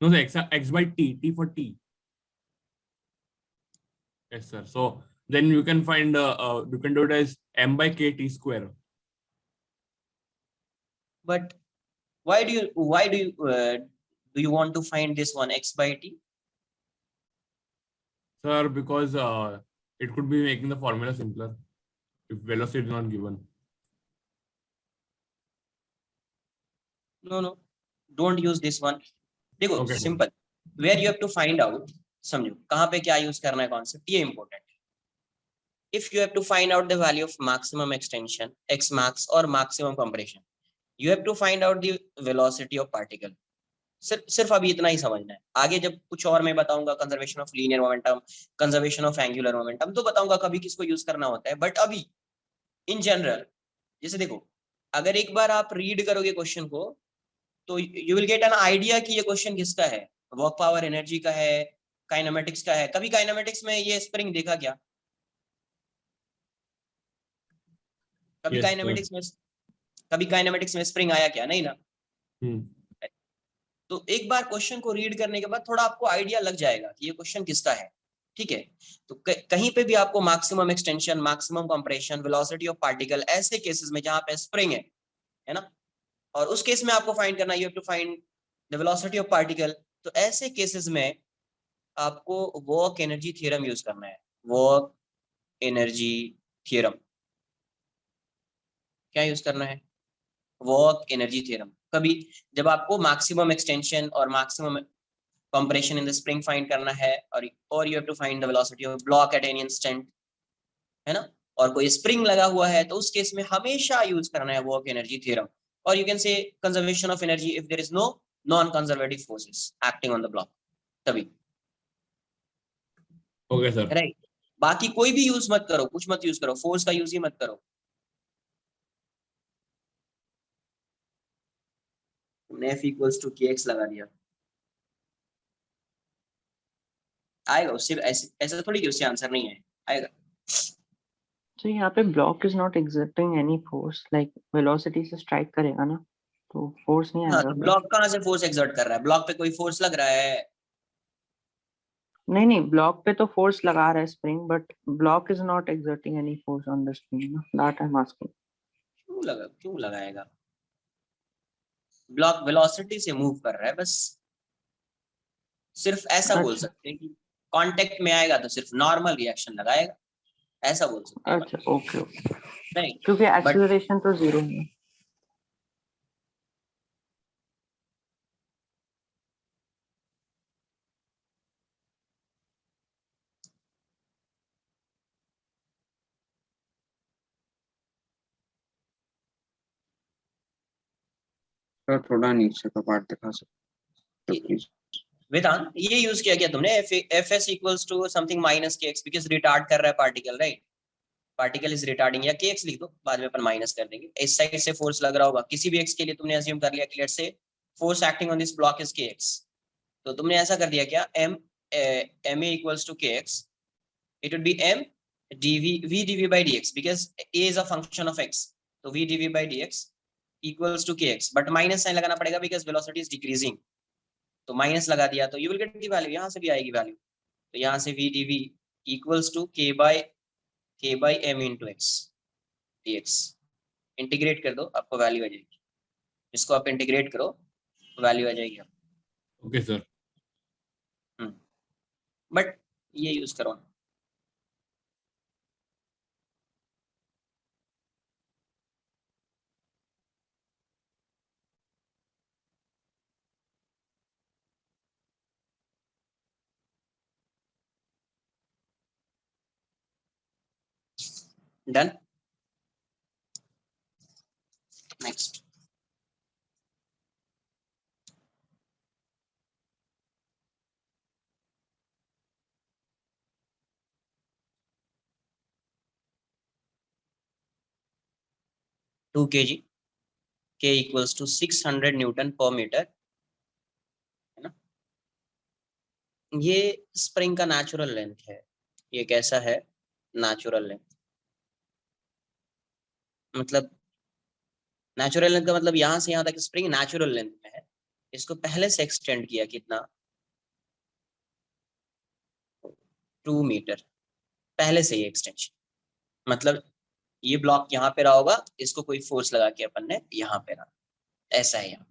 No, sir, x by t. T for t. Yes, sir. So then you can find you can do it as m by k t square. But why do you want to find this one, x by t? Sir, because it could be making the formula simpler if velocity is not given. No, don't use this one. देखो Okay, sir. Simple, where you have to find out, समझो कहाँ पे क्या use करना है concept, ये important है। If you have to find out the value of maximum extension, x max or maximum compression, you have to find out the velocity of particle. सिर्फ अभी इतना ही समझना है। आगे जब कुछ और मैं बताऊंगा, conservation of linear momentum, conservation of angular momentum, तो बताऊंगा कभी किसको यूज करना होता है। बट अभी इन जनरल, जैसे देखो, अगर एक बार आप रीड करोगे क्वेश्चन को तो you will get an idea कि ये क्वेश्चन किसका है, वर्क पावर एनर्जी का है, काइनेमेटिक्स का है। कभी काइनेमेटिक्स में ये स्प्रिंग देखा क्या? कभी Yes, sir. काइनेमेटिक्स में स्प्रिंग आया क्या? नहीं ना। Hmm. तो एक बार क्वेश्चन को रीड करने के बाद थोड़ा आपको आइडिया लग जाएगा कि ये क्वेश्चन किसका है। ठीक है, तो कहीं पे भी आपको maximum extension, maximum compression, velocity of particle, ऐसे केसेस में जहां पे स्प्रिंग है ना, और उस केस में आपको फाइंड करना, you have to find the velocity of particle. तो ऐसे केसेस में आपको वर्क एनर्जी थ्योरम यूज करना है। वर्क एनर्जी थ्योरम क्या यूज करना है? Work energy theorem. कभी जब आपको मैक्सिमम एक्सटेंशन और maximum compression in the spring find करना है, और you have to find the velocity of block at any instant, है ना, और कोई स्प्रिंग लगा हुआ है, तो उस केस में हमेशा यूज करना है वर्क एनर्जी थ्योरम। और you can say conservation of energy if there is no non conservative forces acting on the block, तभी। Okay, sir. राइट, बाकी कोई भी यूज मत करो, कुछ मत यूज करो, फोर्स का यूज ही मत करो। तुमने F इक्वल्स टू kx लगा दिया, आएगा उससे, ऐसा थोड़ी कि उससे आंसर नहीं है, आएगा। तो यहाँ पे block is not exerting any force, like velocity से स्ट्राइक करेगा ना, तो फोर्स नहीं हाँ, आएगा तो क्या? ब्लॉक कहाँ से फोर्स एक्सर्ट कर रहा है? ब्लॉक पे कोई फोर्स लग रहा है? नहीं नहीं, ब्लॉक पे तो फोर्स लगा रहा है spring, but block is not exerting any force on the spring ना, that I'm asking. क्यों लगाएगा? ब्लॉक वेलोसिटी से मूव कर रहा है बस। सिर्फ ऐसा बोल अच्छा सकते हैं कि कांटेक्ट में आएगा तो सिर्फ नॉर्मल रिएक्शन लगाएगा, ऐसा बोल सकते हैं। अच्छा, ओके ओके, नहीं, क्योंकि बट एक्सेलरेशन तो जीरो है। सर थोड़ा नीचे का पार्ट दिखा सकते हो प्लीज? वेदांत, ये यूज किया तुमने F S equals to something minus k x, because retard कर रहा है particle, right? Particle is retarding, या के एक्स लिख दो, बाद में अपन माइनस कर देंगे। इस साइड से फोर्स लग रहा होगा किसी भी एक्स के लिए, तुमने अज्यूम कर लिया कि let's say force acting on this block is के एक्स, तो तुमने ऐसा कर दिया क्या, एम ए इक्वल्स टू के x, it would be m dv by dx, because a is a function of x, तो v dv by dx equals to kx, but minus sign लगाना पड़ेगा because velocity is decreasing, तो minus लगा दिया तो you will get the value, यहाँ से भी आएगी वैल्यू, तो यहाँ से v dv equals to k by m into x dx। Integrate कर दो, आपको वैल्यू आ जाएगी, इसको आप इंटीग्रेट करो, वैल्यू आ जाएगी। Okay, sir. बट ये यूज करो। Done, next. Two kg, k equals to 600 newton per metre, है ना। ये स्प्रिंग का नेचुरल लेंथ है। ये कैसा है? नेचुरल लेंथ, मतलब नेचुरल लेंथ का मतलब यहाँ से यहाँ तक स्प्रिंग नेचुरल लेंथ में है, इसको पहले से एक्सटेंड किया कितना, 2 मीटर, पहले से ये एक्सटेंशन, मतलब ये ब्लॉक यहाँ पे रहा होगा, इसको कोई फोर्स लगा के अपन ने यहाँ पे रहा, ऐसा है, यहाँ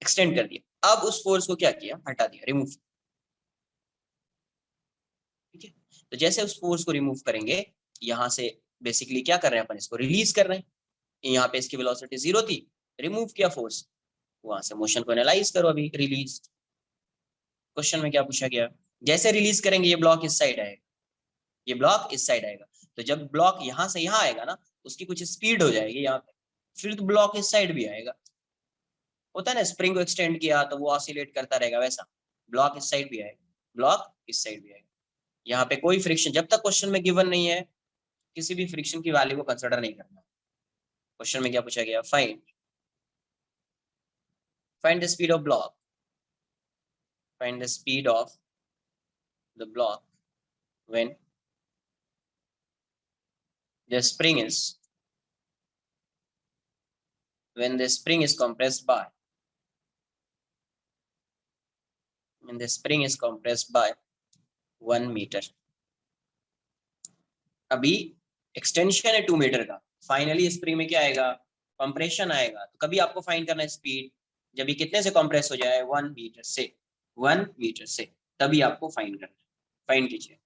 एक्सटेंड कर दिया। अब उस फोर्स को क्या किया, हटा दिया, रिमूव। ठीक है, तो जैसे उस फोर्स को रिमूव करेंगे, यहाँ से बेसिकली क्या कर रहे हैं अपन, इसको रिलीज कर रहे हैं। यहाँ पे इसकी वेलोसिटी 0 थी, रिमूव किया फोर्स, वहां से मोशन को एनालाइज करो। अभी रिलीज, क्वेश्चन में क्या पूछा गया, जैसे रिलीज करेंगे ये ब्लॉक इस साइड आएगा, ये ब्लॉक इस साइड आएगा, तो जब ब्लॉक यहाँ से यहाँ आएगा ना, उसकी कुछ स्पीड हो जाएगी यहाँ पे, फिर तो ब्लॉक इस साइड भी आएगा, होता है ना, स्प्रिंग को एक्सटेंड किया तो वो ऑसिलेट करता रहेगा, वैसा ब्लॉक इस साइड भी आएगा, ब्लॉक इस साइड भी आएगा। यहाँ पे कोई फ्रिक्शन, जब तक क्वेश्चन में गिवन नहीं है किसी भी फ्रिक्शन की वैल्यू को कंसिडर नहीं करना। क्वेश्चन में क्या पूछा गया, find the speed of block, find the speed of the block when the spring is when the spring is compressed by when the spring is compressed by 1 metre. अभी extension है 2 metre का, finally spring में क्या आएगा, compression आएगा। तो कभी आपको फाइंड करना है स्पीड जब ये कितने से कंप्रेस हो जाए, 1 मीटर से, 1 मीटर से, तभी आपको फाइंड करना है। फाइंड कीजिए।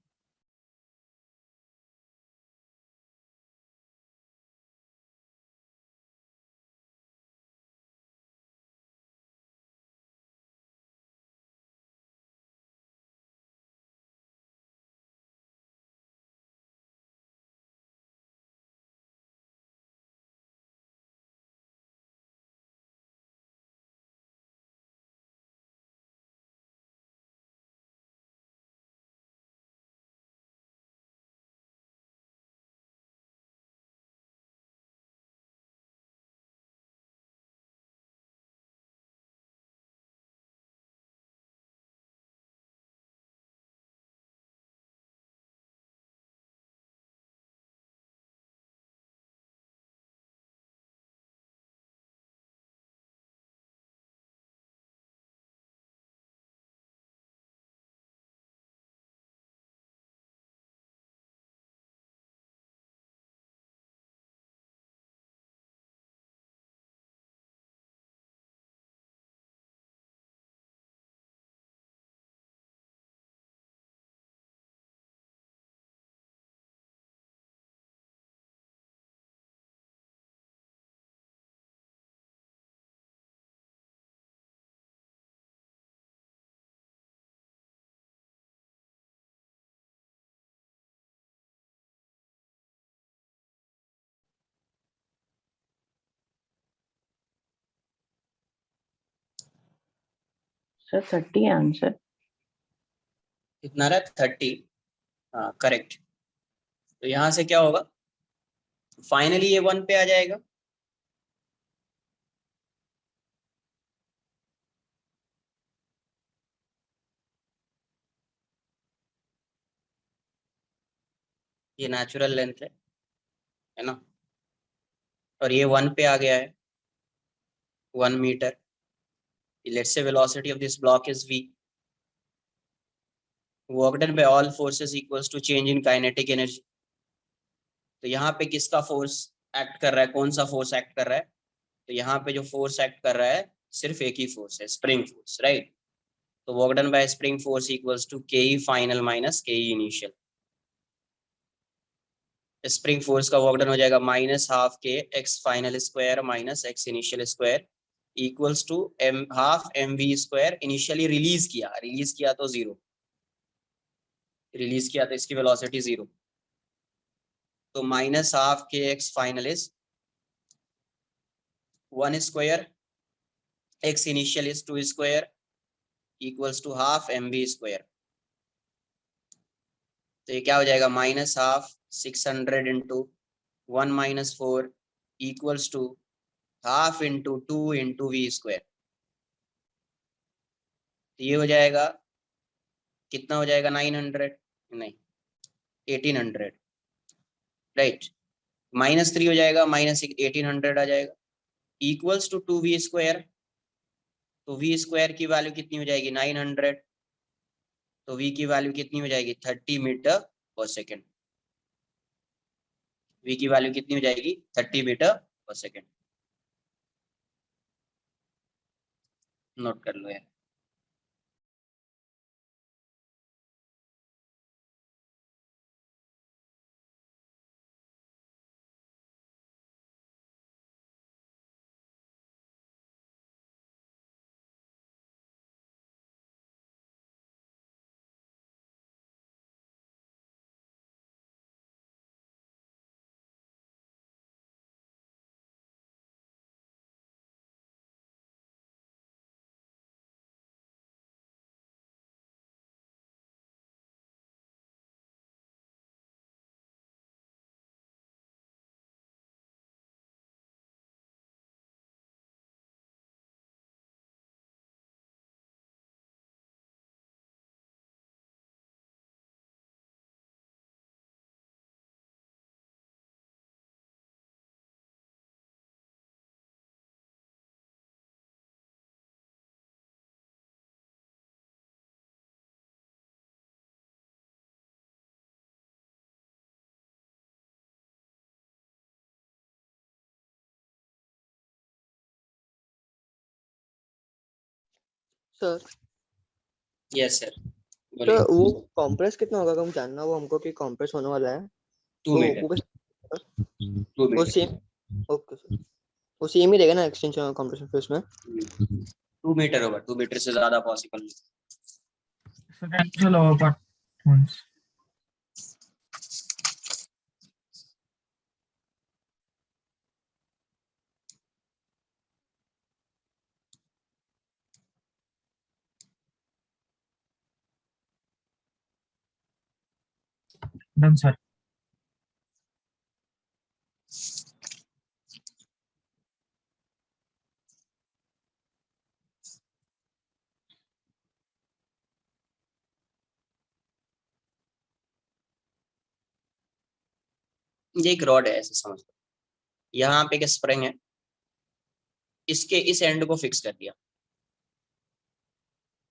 Sir 30 answer. कितना रहा, 30। हाँ करेक्ट। तो यहाँ से क्या होगा, फाइनली ये 1 पे आ जाएगा। ये नेचुरल लेंथ है ना, और ये 1 पे आ गया है, 1 metre. Let's say velocity of this block is v, work done by all forces equals to change in kinetic energy. तो यहाँ पे किसका फोर्स एक्ट कर रहा है, कौन सा फोर्स एक्ट कर रहा है, तो यहाँ पे जो फोर्स एक्ट कर रहा है सिर्फ एक ही फोर्स है, स्प्रिंग फोर्स, राइट। तो work done by spring force equals to के ई फाइनल माइनस के ई इनिशियल। स्प्रिंग फोर्स का वर्क डन हो जाएगा -12 k x final square minus x initial square equals to half M we square. Initially release किया तो 0, release किया तो इसकी वेलोसिटी 0, तो -12 k x final is 1 square, x initial is 2 square equals to half M we square. तो ये क्या हो जाएगा, -12 600 into 1 - 4 equals to half into 2 into v square. तो ये हो जाएगा, कितना हो जाएगा, 900 नहीं 1800, राइट। -3 हो जाएगा, -1800 आ जाएगा इक्वल्स टू 2v स्क्वायर। तो v स्क्वायर की वैल्यू कितनी हो जाएगी, 900। तो v की वैल्यू कितनी हो जाएगी, 30 मीटर पर सेकेंड। v की वैल्यू कितनी हो जाएगी, 30 मीटर पर सेकेंड। नोट कर लो यार। सर यस सर, तो बोलिए। वो कॉम्प्रेस कितना होगा कम जानना वो हमको कि कॉम्प्रेस होने वाला है 2 तो मीटर, वो 2 वो मीटर, सेम ओके सर वो सेम ही रहेगा ना एक्सटेंशन और कॉम्प्रेशन फिर उसमें 2 मीटर होगा, 2 मीटर से ज्यादा पॉसिबल नहीं। So cancel our part once. Done, sir. ये एक रॉड है, ऐसे समझ लो। यहाँ पे एक स्प्रिंग है, इसके इस एंड को फिक्स कर दिया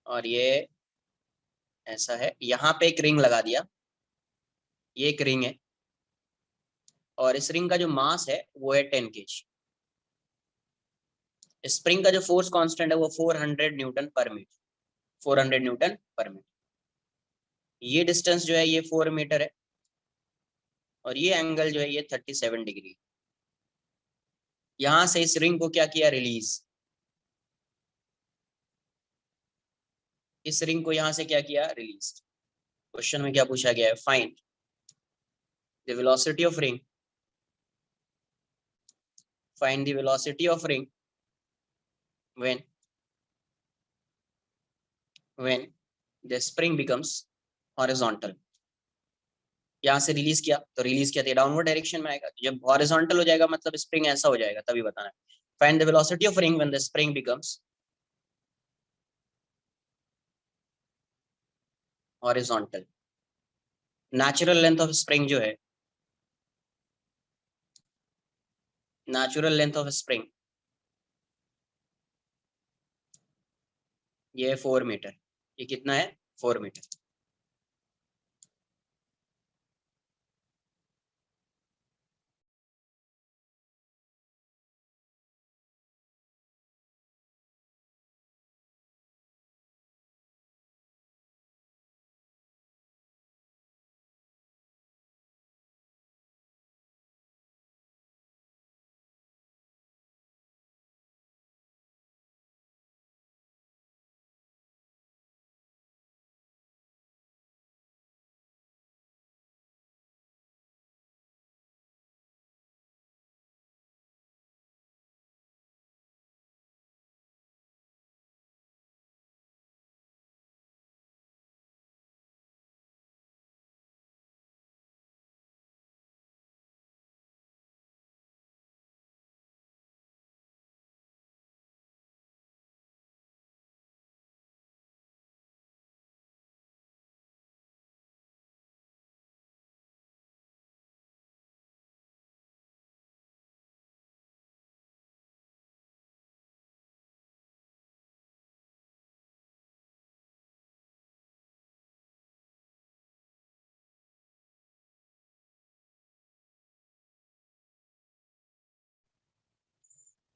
और ये ऐसा है। यहाँ पे एक रिंग लगा दिया, ये एक रिंग है और इस रिंग का जो मास है वो है 10 kg। स्प्रिंग का जो फोर्स कांस्टेंट है वो 400 Newton per metre, 400 Newton per metre. ये डिस्टेंस जो है ये 4 मीटर है और ये एंगल जो है ये 37 डिग्री। यहां से इस रिंग को क्या किया, रिलीज। इस रिंग को यहां से क्या किया, रिलीज। क्वेश्चन में क्या पूछा गया है, find the velocity of ring, find the velocity of ring when the spring becomes horizontal। यहाँ से रिलीज किया तो रिलीज किया तो डाउनवर्ड डायरेक्शन में आएगा। जब हॉरिजॉन्टल हो जाएगा मतलब स्प्रिंग ऐसा हो जाएगा, तभी बताना है। Find the velocity of ring when the spring becomes horizontal. Natural length of spring जो है, नेचुरल लेंथ ऑफ स्प्रिंग ये है 4 मीटर। ये कितना है, 4 मीटर।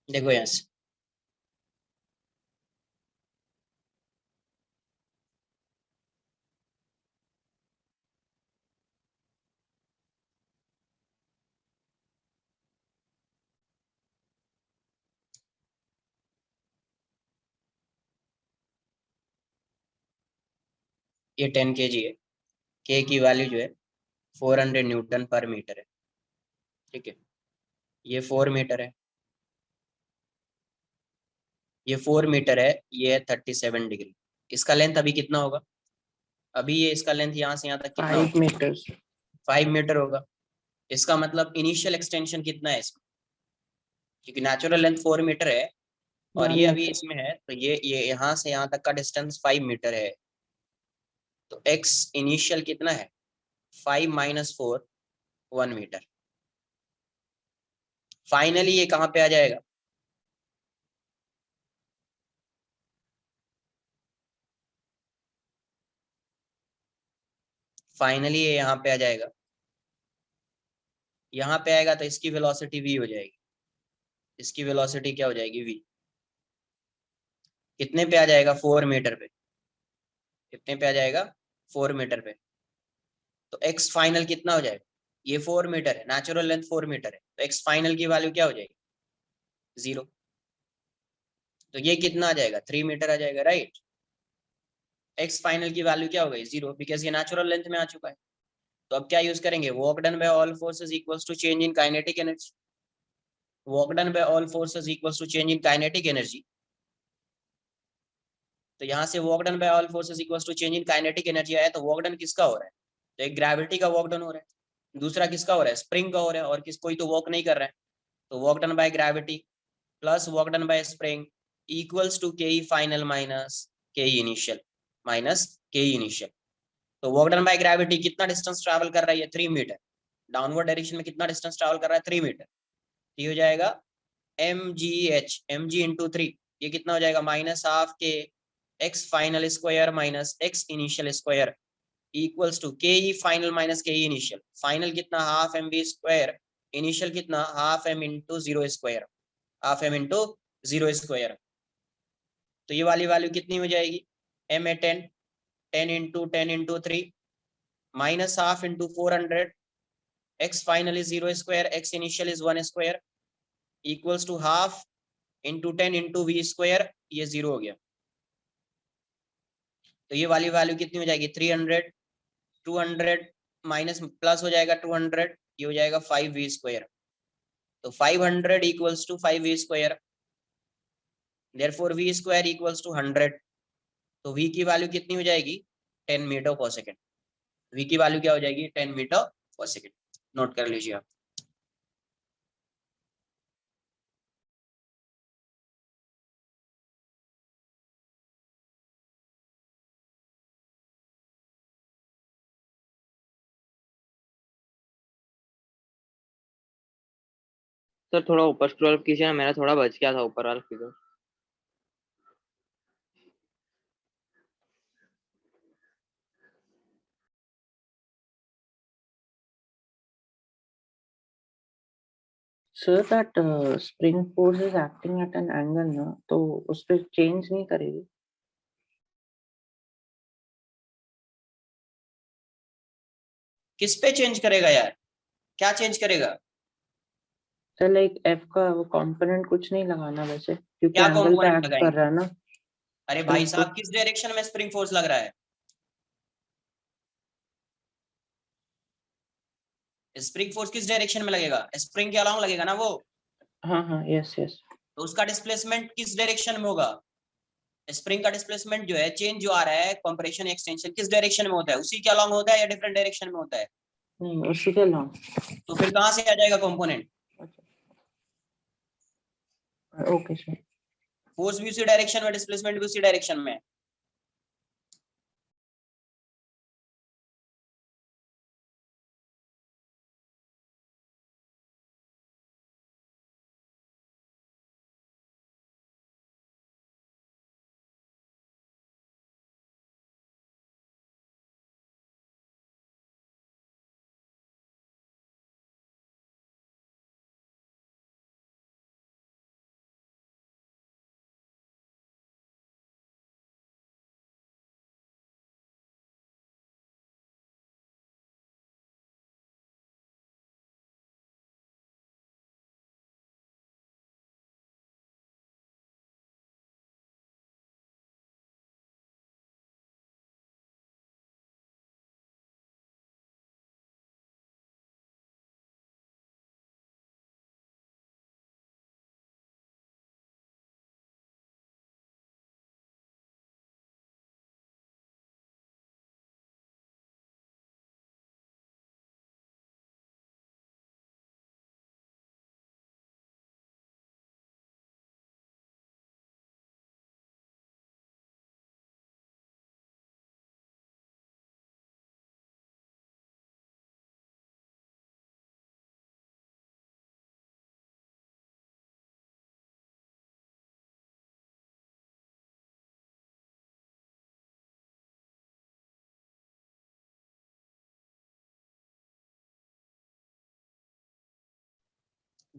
देखो यहाँ से ये 10 kg है, के की वैल्यू जो है 400 न्यूटन पर मीटर है। ठीक है, ये 4 मीटर है, ये 4 मीटर है, ये है 37 डिग्री। इसका लेंथ अभी कितना होगा, अभी ये इसका लेंथ यहाँ से यहाँ तक कितना 5 होगा, मीटर 5 मीटर होगा। इसका मतलब इनिशियल एक्सटेंशन कितना है इसमें, क्योंकि नेचुरल लेंथ 4 मीटर है और ये अभी इसमें है, तो ये यहाँ से यहाँ तक का डिस्टेंस 5 मीटर है। तो x इनिशियल कितना है, 5 माइनस 4, 1 मीटर। फाइनली ये कहाँ पे आ जाएगा, फाइनली ये यहाँ पे आ जाएगा। यहाँ पे आएगा तो इसकी वेलोसिटी v हो जाएगी। इसकी वेलोसिटी क्या हो जाएगी, v। कितने पे आ जाएगा? 4 मीटर पे। कितने पे आ जाएगा? 4 मीटर पे। तो एक्स फाइनल कितना हो जाएगा? ये 4 मीटर है, नेचुरल लेंथ 4 मीटर है, तो एक्स फाइनल की वैल्यू क्या हो जाएगी? 0। तो ये कितना आ जाएगा? 3 मीटर आ जाएगा, राइट। एक्स फाइनल की वैल्यू क्या हो गई? 0, बिकॉज ये नेचुरल लेंथ में आ चुका है। तो अब क्या यूज करेंगे? Work done by all forces equals to change in kinetic energy. Work done by all forces equals to change in kinetic energy. तो यहाँ से work done by all forces equals to change in kinetic energy आया, तो work done किसका हो रहा है? तो एक ग्रेविटी का वर्क डन हो रहा है, दूसरा किसका हो रहा है? स्प्रिंग का हो रहा है, और किस कोई तो वर्क नहीं कर रहा है। तो work done by gravity plus work done by spring equals to के फाइनल माइनस के इनिशियल माइनस के इनिशियल। तो वर्क डन बाय ग्रेविटी कितना डिस्टेंस ट्रैवल कर रहा है? ये 3 मीटर। डाउनवर्ड डायरेक्शन में कितना डिस्टेंस ट्रैवल कर रहा है? 3 मीटर। ये हो जाएगा mg इंटू 3। ये कितना हो जाएगा? माइनस हाफ के x final square minus x initial square equals to के ई फाइनल माइनस के ई इनिशियल। फाइनल कितना? Half M B square, initial कितना? Half M into 0 square, half M into 0 square. तो ये वाली वैल्यू कितनी हो जाएगी? M A 10, 10 into 3 minus half into 400, X final is 0 square, x initial is 1 square equals to half into 10 into v square. ये 0 हो गया। तो ये वाली वैल्यू कितनी हो जाएगी? 300, 200 माइनस प्लस हो जाएगा 200, ये हो जाएगा 5v स्क्वायर। तो 500 equals to 5v square, therefore v square equals to 100। तो v की वैल्यू कितनी हो जाएगी? 10 मीटर पर सेकंड। v की वैल्यू क्या हो जाएगी? 10 मीटर पर सेकंड। नोट कर लीजिए आप। सर थोड़ा ऊपर स्क्रॉल कीजिए ना, मेरा थोड़ा बच गया था ऊपर वाला figure. Sir that spring force is acting at an angle ना, तो उस पर चेंज नहीं करेगी? किस पे चेंज करेगा यार? क्या चेंज करेगा? सर लाइक एफ का वो कंपोनेंट कुछ नहीं लगाना वैसे, क्योंकि क्या एंगल पे कंपोनेंट एक्ट कर लगाएंगे? रहा है ना अरे भाई स्प्रिंग साहब, फोर्स। किस डायरेक्शन में स्प्रिंग फोर्स लग रहा है? स्प्रिंग फोर्स किस डायरेक्शन में लगेगा? स्प्रिंग के अलोंग लगेगा ना वो। हाँ हाँ, यस यस। तो उसका डिस्प्लेसमेंट किस डायरेक्शन में होगा? स्प्रिंग का डिस्प्लेसमेंट जो है, चेंज जो आ रहा है, कंप्रेशन एक्सटेंशन, किस डायरेक्शन में होता है? उसी के अलोंग होता है या डिफरेंट डायरेक्शन में होता है? नहीं, उसी के लॉन्ग। तो फिर कहां से आ जाएगा कंपोनेंट? Okay sir. फोर्स भी उसी डायरेक्शन में, डिस्प्लेसमेंट भी उसी डायरेक्शन में।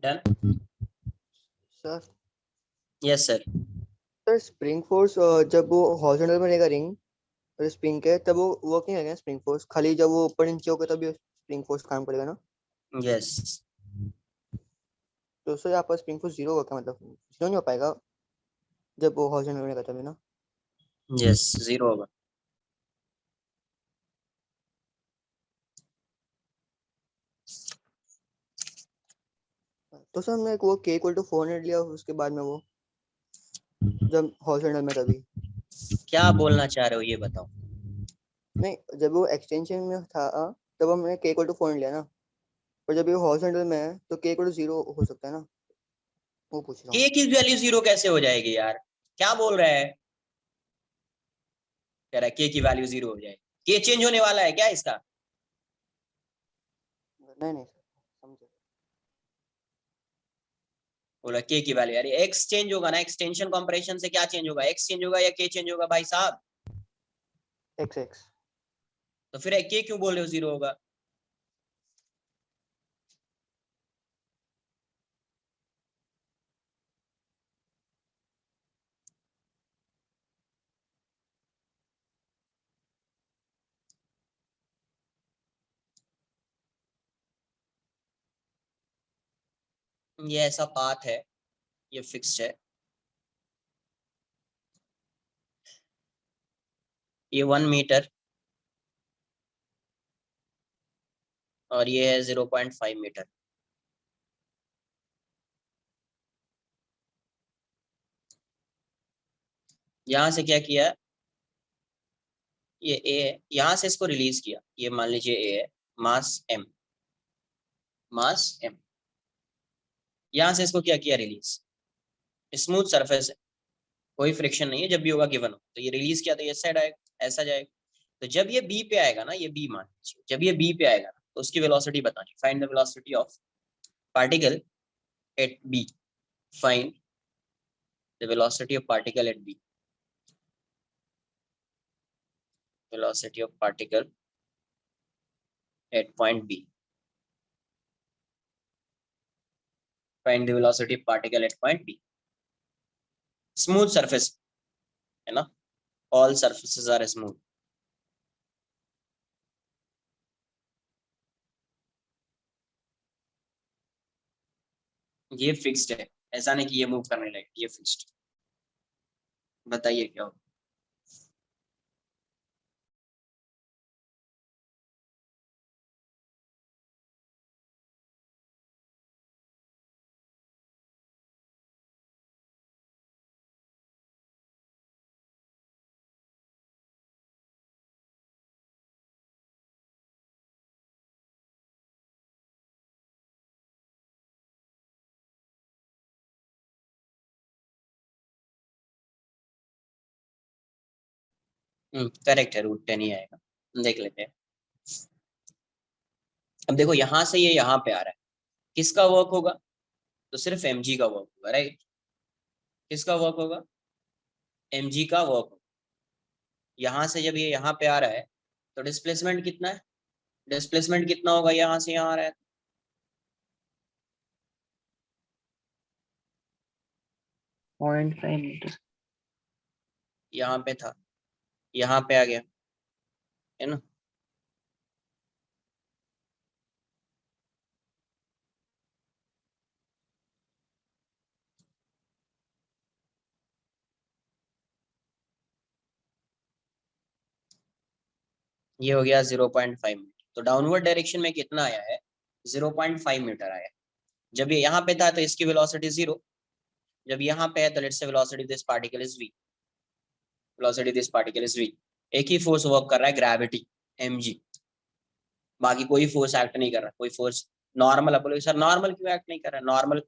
Done. Sir yes sir. Sir spring force जब वो हॉरिजॉन्टल में रहेगा रिंग और स्प्रिंग के, तब वो वर्क नहीं करेगा स्प्रिंग फोर्स, खाली जब वो ऊपर नीचे होगा तभी स्प्रिंग फोर्स काम करेगा ना। यस तो सर यहाँ पर स्प्रिंग फोर्स जीरो होगा क्या, मतलब जीरो नहीं हो पाएगा जब वो हॉरिजॉन्टल में रहेगा तभी ना। यस जीरो होगा। तो सर हमने वो k इक्वल टू 400 लिया उसके बाद में वो जब हॉरिजॉन्टल में तभी, क्या बोलना चाह रहे हो ये बताओ। नहीं जब वो एक्सटेंशन में था तब हमने k इक्वल टू 400 लिया ना, पर जब ये हॉरिजॉन्टल में है तो k इक्वल टू जीरो हो सकता है ना, वो पूछ रहा हूँ। के की वैल्यू जीरो कैसे हो जाएगी यार, क्या बोल रहा है। कह रहा है के की वैल्यू जीरो हो जाएगी, के चेंज होने वाला है क्या इसका। नहीं नहीं सर समझे। बोला के की वैल्यू, यार एक्स चेंज होगा ना, एक्सटेंशन कंप्रेशन से क्या चेंज होगा, एक्स चेंज होगा या के चेंज होगा भाई साहब। x x तो फिर के क्यों बोल रहे हो जीरो होगा। ये ऐसा पाथ है, ये फिक्स्ड है, ये 1 मीटर और ये है 0.5 मीटर। यहां से क्या किया, ये ए है, यहां से इसको रिलीज किया, ये मान लीजिए ए है, मास एम, मास एम, यहां से इसको क्या किया रिलीज, स्मूथ सरफेस है, कोई फ्रिक्शन नहीं है, जब भी होगा गिवन हो तो ये रिलीज किया तो ये साइड आएगा, ऐसा जाएगा। तो जब ये बी पे आएगा ना, ये बी मान लीजिए, जब ये बी पे आएगा ना तो उसकी वेलोसिटी बतानी, find the velocity of particle at B, find the velocity of particle at B, velocity of particle at point B, find the velocity of particle at point B। smooth surface है ना, all surfaces are smooth। ये fixed है, ऐसा नहीं कि ये move करने लगे, ये फिक्स्ड। बताइए क्या होगा। करेक्ट है, रूट 10 ही आएगा, देख लेते हैं। अब देखो यहां से ये यहाँ पे आ रहा है, किसका वर्क होगा, तो सिर्फ mg का वर्क होगा, राइट। किसका वर्क होगा, mg का वर्क होगा। यहाँ से जब ये यहाँ पे आ रहा है तो डिस्प्लेसमेंट कितना है, डिस्प्लेसमेंट कितना होगा, यहाँ से यहाँ आ रहा है 0.5 मीटर। यहाँ पे था, यहाँ पे आ गया, है ना। ये हो गया 0.5 मीटर। तो डाउनवर्ड डायरेक्शन में कितना आया है, 0.5 मीटर आया। जब ये यहाँ पे था तो इसकी वेलोसिटी 0, जब यहाँ पे है तो let's say velocity this particle is v, velocity this particle is v। एक ही फोर्स वर्क कर रहा है, ग्रेविटी mg, बाकी कोई फोर्स एक्ट नहीं कर रहा, कोई फोर्स नॉर्मल। अब बोलोगे सर नॉर्मल क्यों एक्ट नहीं कर रहा, नॉर्मल,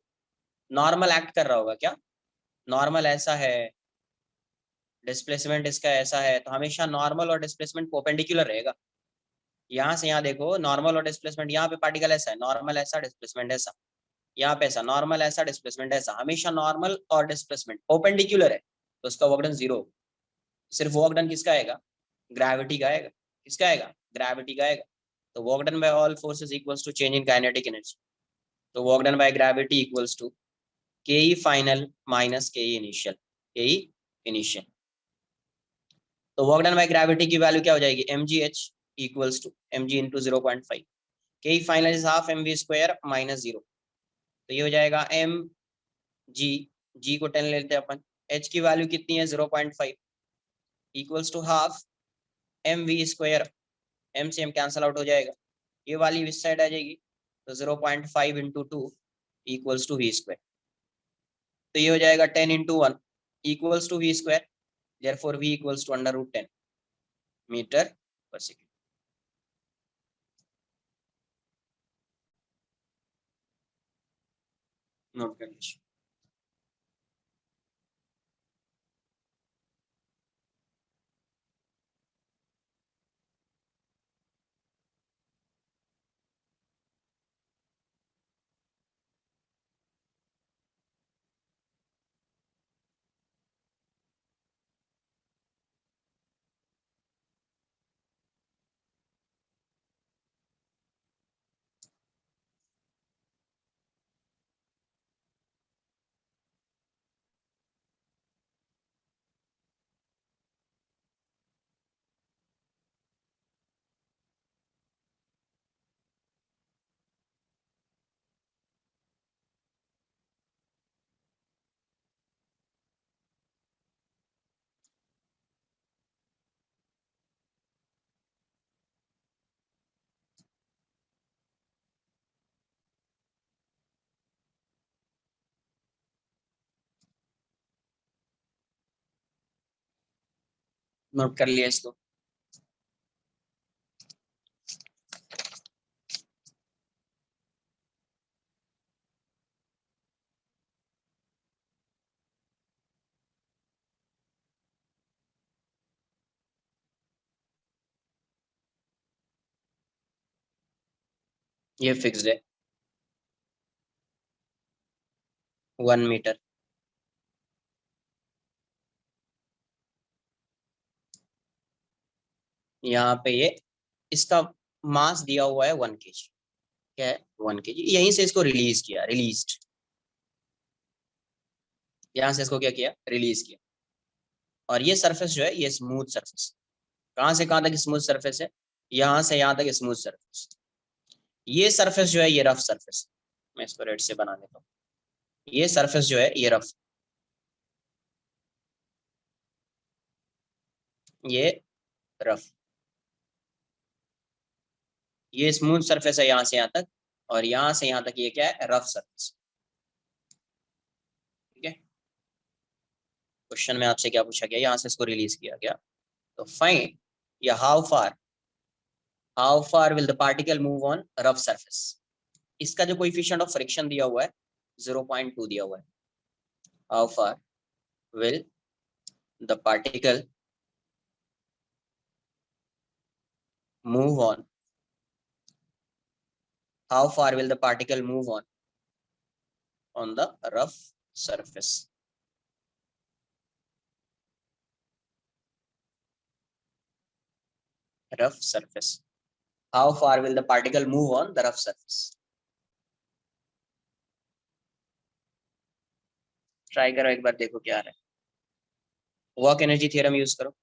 नॉर्मल एक्ट कर रहा होगा क्या, नॉर्मल ऐसा है, डिस्प्लेसमेंट इसका ऐसा है, तो हमेशा नॉर्मल और डिस्प्लेसमेंट परपेंडिकुलर रहेगा। यहाँ से यहाँ देखो, नॉर्मल और डिस्प्लेसमेंट, यहाँ पे पार्टिकल ऐसा है, नॉर्मल ऐसा, डिस्प्लेसमेंट ऐसा, यहाँ पे ऐसा, नॉर्मल ऐसा, डिस्प्लेसमेंट ऐसा, हमेशा नॉर्मल और डिस्प्लेसमेंट परपेंडिकुलर है, तो उसका वर्क डन जीरो। सिर्फ वर्क डन किसका आएगा, ग्रेविटी का आएगा, किसका आएगा, ग्रेविटी का आएगा। तो work done by all forces equals to change in kinetic energy, तो work done by gravity equals to के ई फाइनल माइनस के ई इनिशियल, के ई इनिशियल। तो वर्क डन बाय ग्रेविटी की वैल्यू क्या हो जाएगी, mgh equals to mg into 0.5, K final is half mv square minus 0, तो ये हो जाएगा mg, g को 10 लेते हैं अपन, h की वैल्यू कितनी है 0.5 equals to half mv square, m से m कैंसल आउट हो जाएगा, ये वाली इस साइड आ जाएगी, तो 0.5 into 2 equals to v square, तो ये हो जाएगा 10 into 1 equals to v square, therefore v equals to under root 10 metre per second. Note कर लीजिए। नोट कर लिया इसको। ये फिक्स्ड है 1 मीटर, यहाँ पे ये इसका मास दिया हुआ है 1 kg, क्या है 1 kg, यहीं से इसको रिलीज किया, रिलीज्ड, यहाँ से इसको क्या किया, रिलीज किया, और ये सरफेस जो है ये स्मूथ सरफेस, कहाँ से कहाँ तक स्मूथ सरफेस है, यहाँ से यहाँ तक स्मूथ सरफेस, ये सरफेस जो है ये रफ सरफेस, मैं इसको रेड से बना देता हूँ, ये सरफेस जो है ये रफ, ये रफ, ये स्मूथ सरफेस है यहाँ से यहाँ तक, और यहाँ से यहाँ तक ये क्या है, रफ सरफेस। ठीक है, क्वेश्चन में आपसे क्या पूछा गया, यहाँ से इसको रिलीज किया गया, तो फाइंड या how far will the particle move on rough surface, इसका जो कोएफिशिएंट ऑफ फ्रिक्शन दिया हुआ है 0.2 दिया हुआ है, how far will the particle move on, how far will the particle move on the rough surface, rough surface, how far will the particle move on the rough surface, try करो एक बार, देखो क्या आ रहा है, वर्क एनर्जी थ्योरम यूज करो।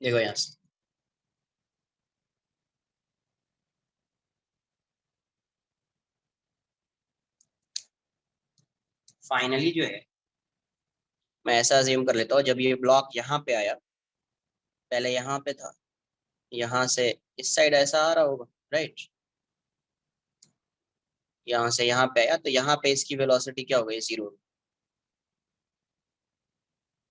देखो यहाँ से फाइनली जो है मैं ऐसा अज्यूम कर लेता हूँ, जब ये ब्लॉक यहाँ पे आया, पहले यहाँ पे था, यहाँ से इस साइड ऐसा आ रहा होगा, राइट। यहाँ से यहाँ पे आया तो यहाँ पे इसकी वेलोसिटी क्या हो गई, 0।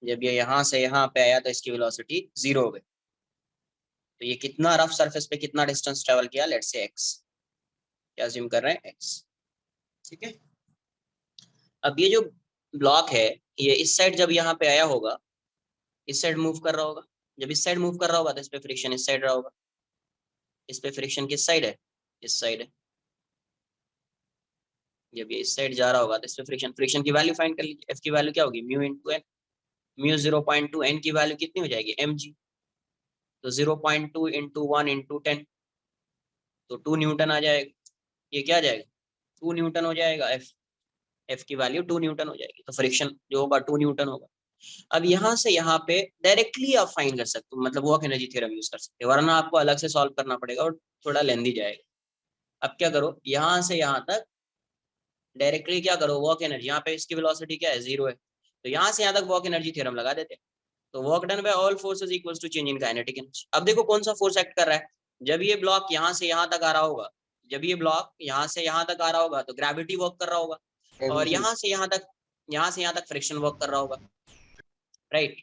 जब ये यहाँ से यहाँ पे आया तो इसकी वेलोसिटी 0 हो गई। तो ये कितना रफ सरफेस पे कितना डिस्टेंस ट्रेवल किया, लेट्स से x, क्या अज्यूम कर रहे हैं, x, ठीक है। अब ये जो ब्लॉक है ये इस साइड जब यहाँ पे आया होगा, इस साइड मूव कर रहा होगा, जब इस साइड मूव कर रहा होगा तो इस पे फ्रिक्शन इस साइड रहा होगा, इस पे फ्रिक्शन किस साइड है, इस साइड है। जब ये इस साइड जा रहा होगा तो इस पे फ्रिक्शन, फ्रिक्शन की वैल्यू फाइंड कर लीजिए, f की वैल्यू क्या होगी, mu into N, mu 0.2, n की वैल्यू कितनी हो जाएगी, mg, तो 0.2 इंटू 1 इंटू 10, तो 2 न्यूटन आ जाएगा। ये क्या आ जाएगा, 2 न्यूटन हो जाएगा, f की वैल्यू 2 न्यूटन हो जाएगी, तो फ्रिक्शन जो होगा 2 न्यूटन होगा। अब यहाँ से यहाँ पे डायरेक्टली आप फाइंड कर सकते हो, मतलब वर्क एनर्जी थ्योरम यूज कर सकते हो, वरना आपको अलग से सॉल्व करना पड़ेगा और थोड़ा लेंदी जाएगा। अब क्या करो, यहाँ से यहाँ तक डायरेक्टली क्या करो, वर्क एनर्जी, यहाँ पे इसकी वेलोसिटी क्या है, 0 है, तो यहाँ से यहाँ तक वर्क एनर्जी थ्योरम लगा देते हैं। तो work done by all forces equals to change in kinetic energy. अब देखो कौन सा फोर्स एक्ट कर रहा है, जब ये ब्लॉक यहाँ से यहाँ तक आ रहा होगा, जब ये ब्लॉक यहाँ से यहाँ तक आ रहा होगा तो ग्रेविटी वर्क कर रहा होगा, और mg यहाँ से यहाँ तक फ्रिक्शन वर्क कर रहा होगा, राइट।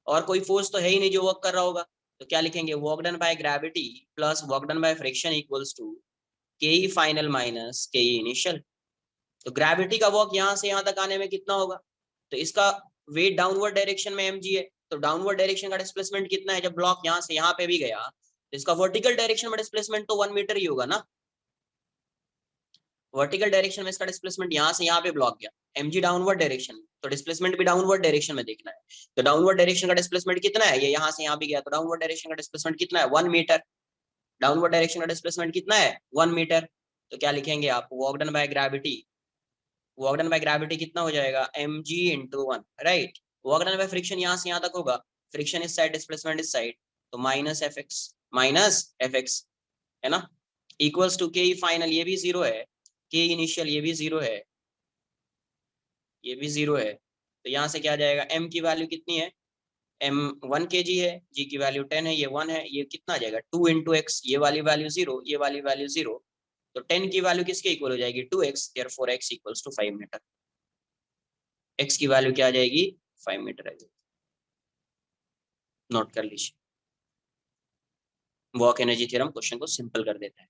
और कोई फोर्स तो है ही नहीं जो वर्क कर रहा होगा, तो क्या लिखेंगे, work done by gravity plus work done by friction equals to के फाइनल माइनस के इनिशियल। तो ग्रेविटी का वर्क यहाँ से यहाँ तक आने में कितना होगा, तो इसका वेट डाउनवर्ड डायरेक्शन में mg है, तो डाउनवर्ड डायरेक्शन का डिस्प्लेसमेंट कितना है, जब ब्लॉक यहाँ से यहाँ पे भी गया तो इसका वर्टिकल डायरेक्शन में डिस्प्लेसमेंट तो 1 मीटर ही होगा ना। वर्टिकल डायरेक्शन में इसका डिस्प्लेसमेंट यहाँ से यहाँ पे ब्लॉक गया, mg डाउनवर्ड डायरेक्शन, तो डिस्प्लेसमेंट भी डाउनवर्ड डायरेक्शन में देखना है। तो डाउनवर्ड डायरेक्शन का डिस्प्लेसमेंट कितना है, ये यहाँ से यहाँ भी गया, तो डाउनवर्ड डायरेक्शन का डिस्प्लेसमेंट कितना है, 1 मीटर। डाउनवर्ड डायरेक्शन का डिस्प्लेसमेंट कितना है, 1 मीटर। तो क्या लिखेंगे आप, work done by gravity, work done by gravity कितना हो जाएगा, mg into 1, right. Work done by friction यहाँ से यहाँ तक होगा, फ्रिक्शन इस साइड डिस्प्लेसमेंट इस साइड, तो माइनस एफ एक्स, है ना, इक्वल्स टू के फाइनल, ये भी 0 है, के इनिशियल ये भी 0 है, ये भी 0 है। तो यहाँ से क्या आ जाएगा, m की वैल्यू कितनी है, m 1 kg है, g की वैल्यू 10 है, ये 1 है, ये कितना आ जाएगा 2 इंटू एक्स, ये वाली वैल्यू 0, ये वाली वैल्यू 0, तो 10 की वैल्यू किसके इक्वल हो जाएगी, 2x, therefore x equals to 5 metre. x की वैल्यू क्या आ जाएगी, 5 मीटर आएगी। नोट कर लीजिए, वर्क एनर्जी थ्योरम क्वेश्चन को सिंपल कर देता है।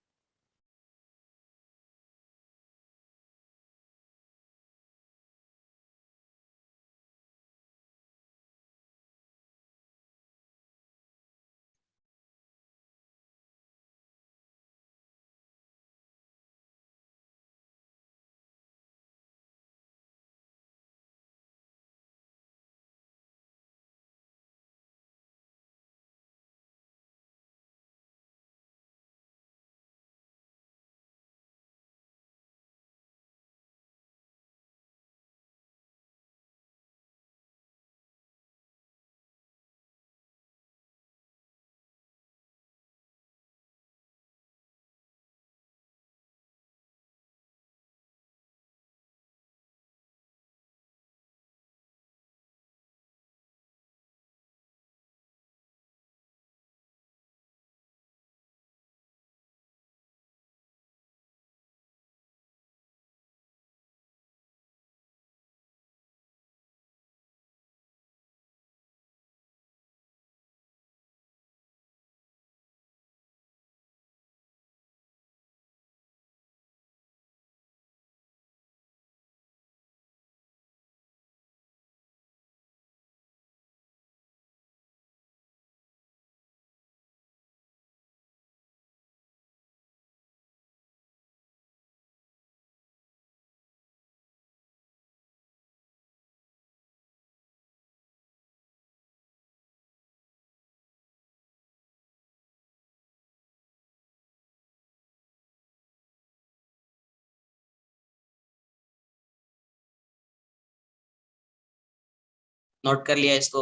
नोट कर लिया इसको,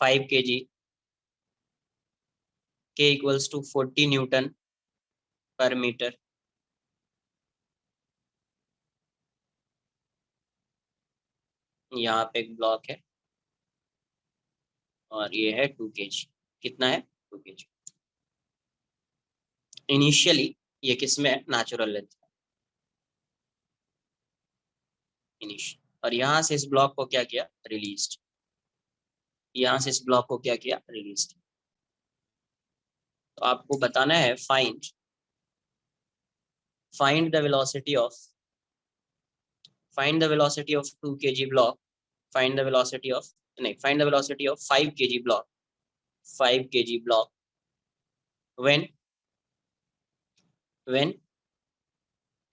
5 kg, K equals to 40 Newton per meter. यहाँ पे एक ब्लॉक है और ये है 2 kg. कितना है? 2 kg. इनिशियली ये किसमें है? Natural length initial. और यहाँ से इस ब्लॉक को क्या किया? रिलीज्ड. यहाँ से इस ब्लॉक को क्या किया? रिलीज्ड. तो आपको बताना है find the velocity of 2 kg block, find the velocity of 5 kg block, 5 kg block when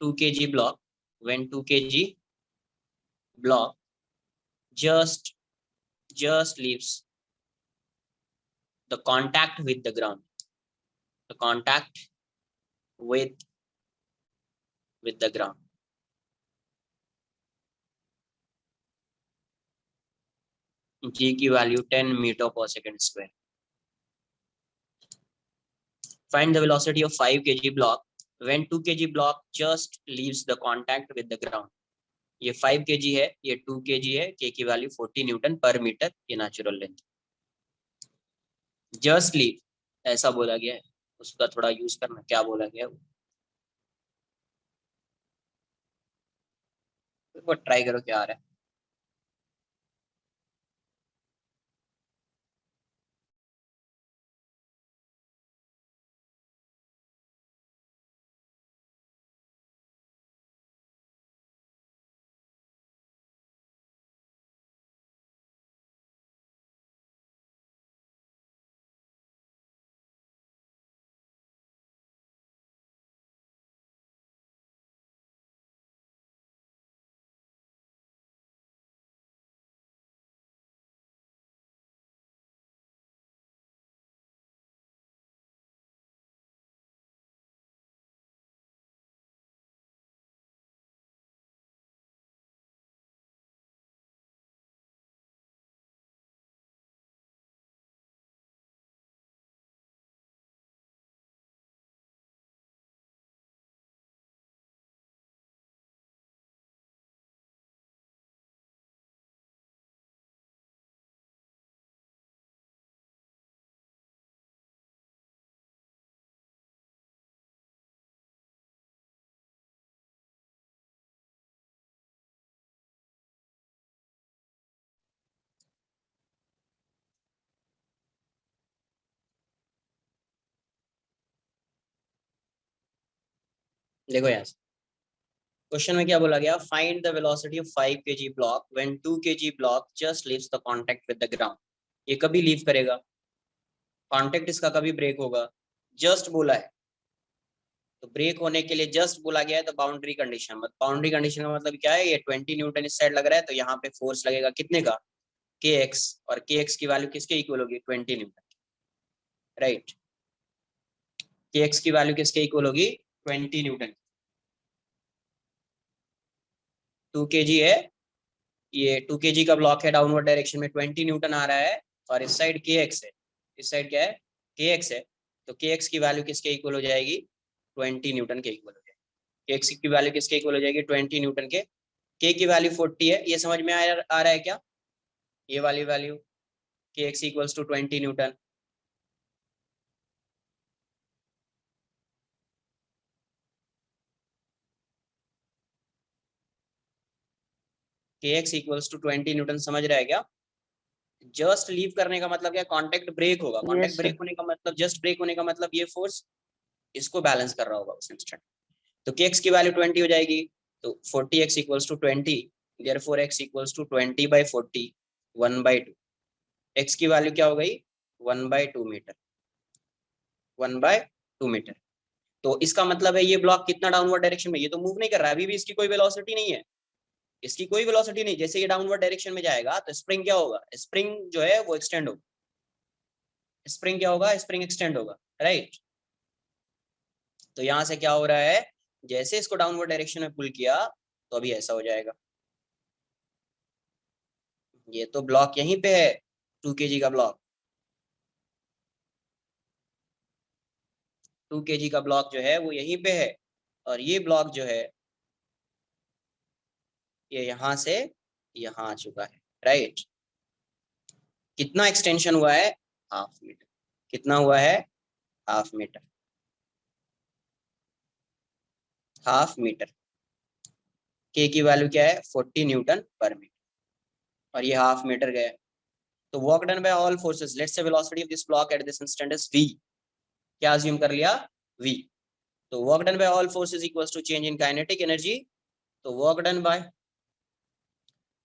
2 kg block just leaves the contact with the ground, with the ground. G की वैल्यू 10 मीटर पर second square. Find the velocity of 5 kg block when 2 kg block just leaves the contact with the ground. ये 5 kg है, ये 2 kg है, K की value 40 Newton per metre, ये natural length. Just leave ऐसा बोला गया है, उसका थोड़ा यूज करना. क्या बोला गया है वो ट्राई करो क्या आ रहा है. देखो यहाँ से क्वेश्चन में क्या बोला गया? Find the velocity of 5 kg block when 2 kg block just leaves the contact with the ground. ये कभी लीव करेगा? कांटेक्ट इसका कभी ब्रेक होगा? जस्ट बोला है, तो ब्रेक होने के लिए जस्ट बोला गया है, तो बाउंड्री कंडीशन. बाउंड्री कंडीशन का मतलब क्या है? ये 20 न्यूटन इस साइड लग रहा है, तो यहाँ पे फोर्स लगेगा कितने का? kx. और kx की वैल्यू किसके इक्वल होगी? 20 न्यूटन. राइट. kx की वैल्यू किसके इक्वल होगी? 20 न्यूटन. 2 kg है, ये 2 kg का ब्लॉक है, डाउनवर्ड डायरेक्शन में 20 न्यूटन आ रहा है, और इस साइड kx है, इस साइड क्या है? kx है. तो kx की वैल्यू किसके इक्वल हो जाएगी? 20 न्यूटन के इक्वल हो जाएगी. kx की वैल्यू किसके इक्वल हो जाएगी? 20 न्यूटन के. k की वैल्यू 40 है. ये समझ में आ रहा है क्या? ये वाली value kx equals to 20 newton. kx equals to 20 newton. समझ रहा है क्या? जस्ट लीव करने का मतलब क्या? कांटेक्ट ब्रेक होगा. Contact Yes, break sir. होने का मतलब, जस्ट ब्रेक होने का मतलब ये फोर्स इसको बैलेंस कर रहा होगा उस इंस्टेंट. तो kx की वैल्यू 20 हो जाएगी, तो 40x equals to 20. Therefore x equals to 20/40 1/2. x की वैल्यू क्या हो गई? 1/2 मीटर. 1/2 मीटर. तो इसका मतलब है ये ब्लॉक कितना डाउनवर्ड डायरेक्शन में? ये तो मूव नहीं कर रहा है, अभी भी इसकी कोई वेलोसिटी नहीं है. इसकी कोई वेलोसिटी नहीं. जैसे ये डाउनवर्ड डायरेक्शन में जाएगा तो स्प्रिंग क्या होगा? स्प्रिंग जो है वो एक्सटेंड होगा. स्प्रिंग क्या होगा? स्प्रिंग एक्सटेंड होगा. राइट. तो यहां से क्या हो रहा है? जैसे इसको डाउनवर्ड डायरेक्शन में पुल किया तो अभी ऐसा हो जाएगा. ये तो ब्लॉक यहीं पे है, 2 kg का ब्लॉक. 2 kg का ब्लॉक जो है वो यहीं पे है, और ये ब्लॉक जो है ये यहाँ से यहाँ आ चुका है, राइट। कितना एक्सटेंशन हुआ है? Half metre. कितना हुआ है? Half metre. Half metre. K की वैल्यू क्या है? 40 न्यूटन पर मीटर, और ये हाफ मीटर गया। तो work done by all forces, let's say velocity of this block at this instant is v। क्या अज्यूम कर लिया? v। तो work done by all forces equals to change in kinetic energy. तो work done by,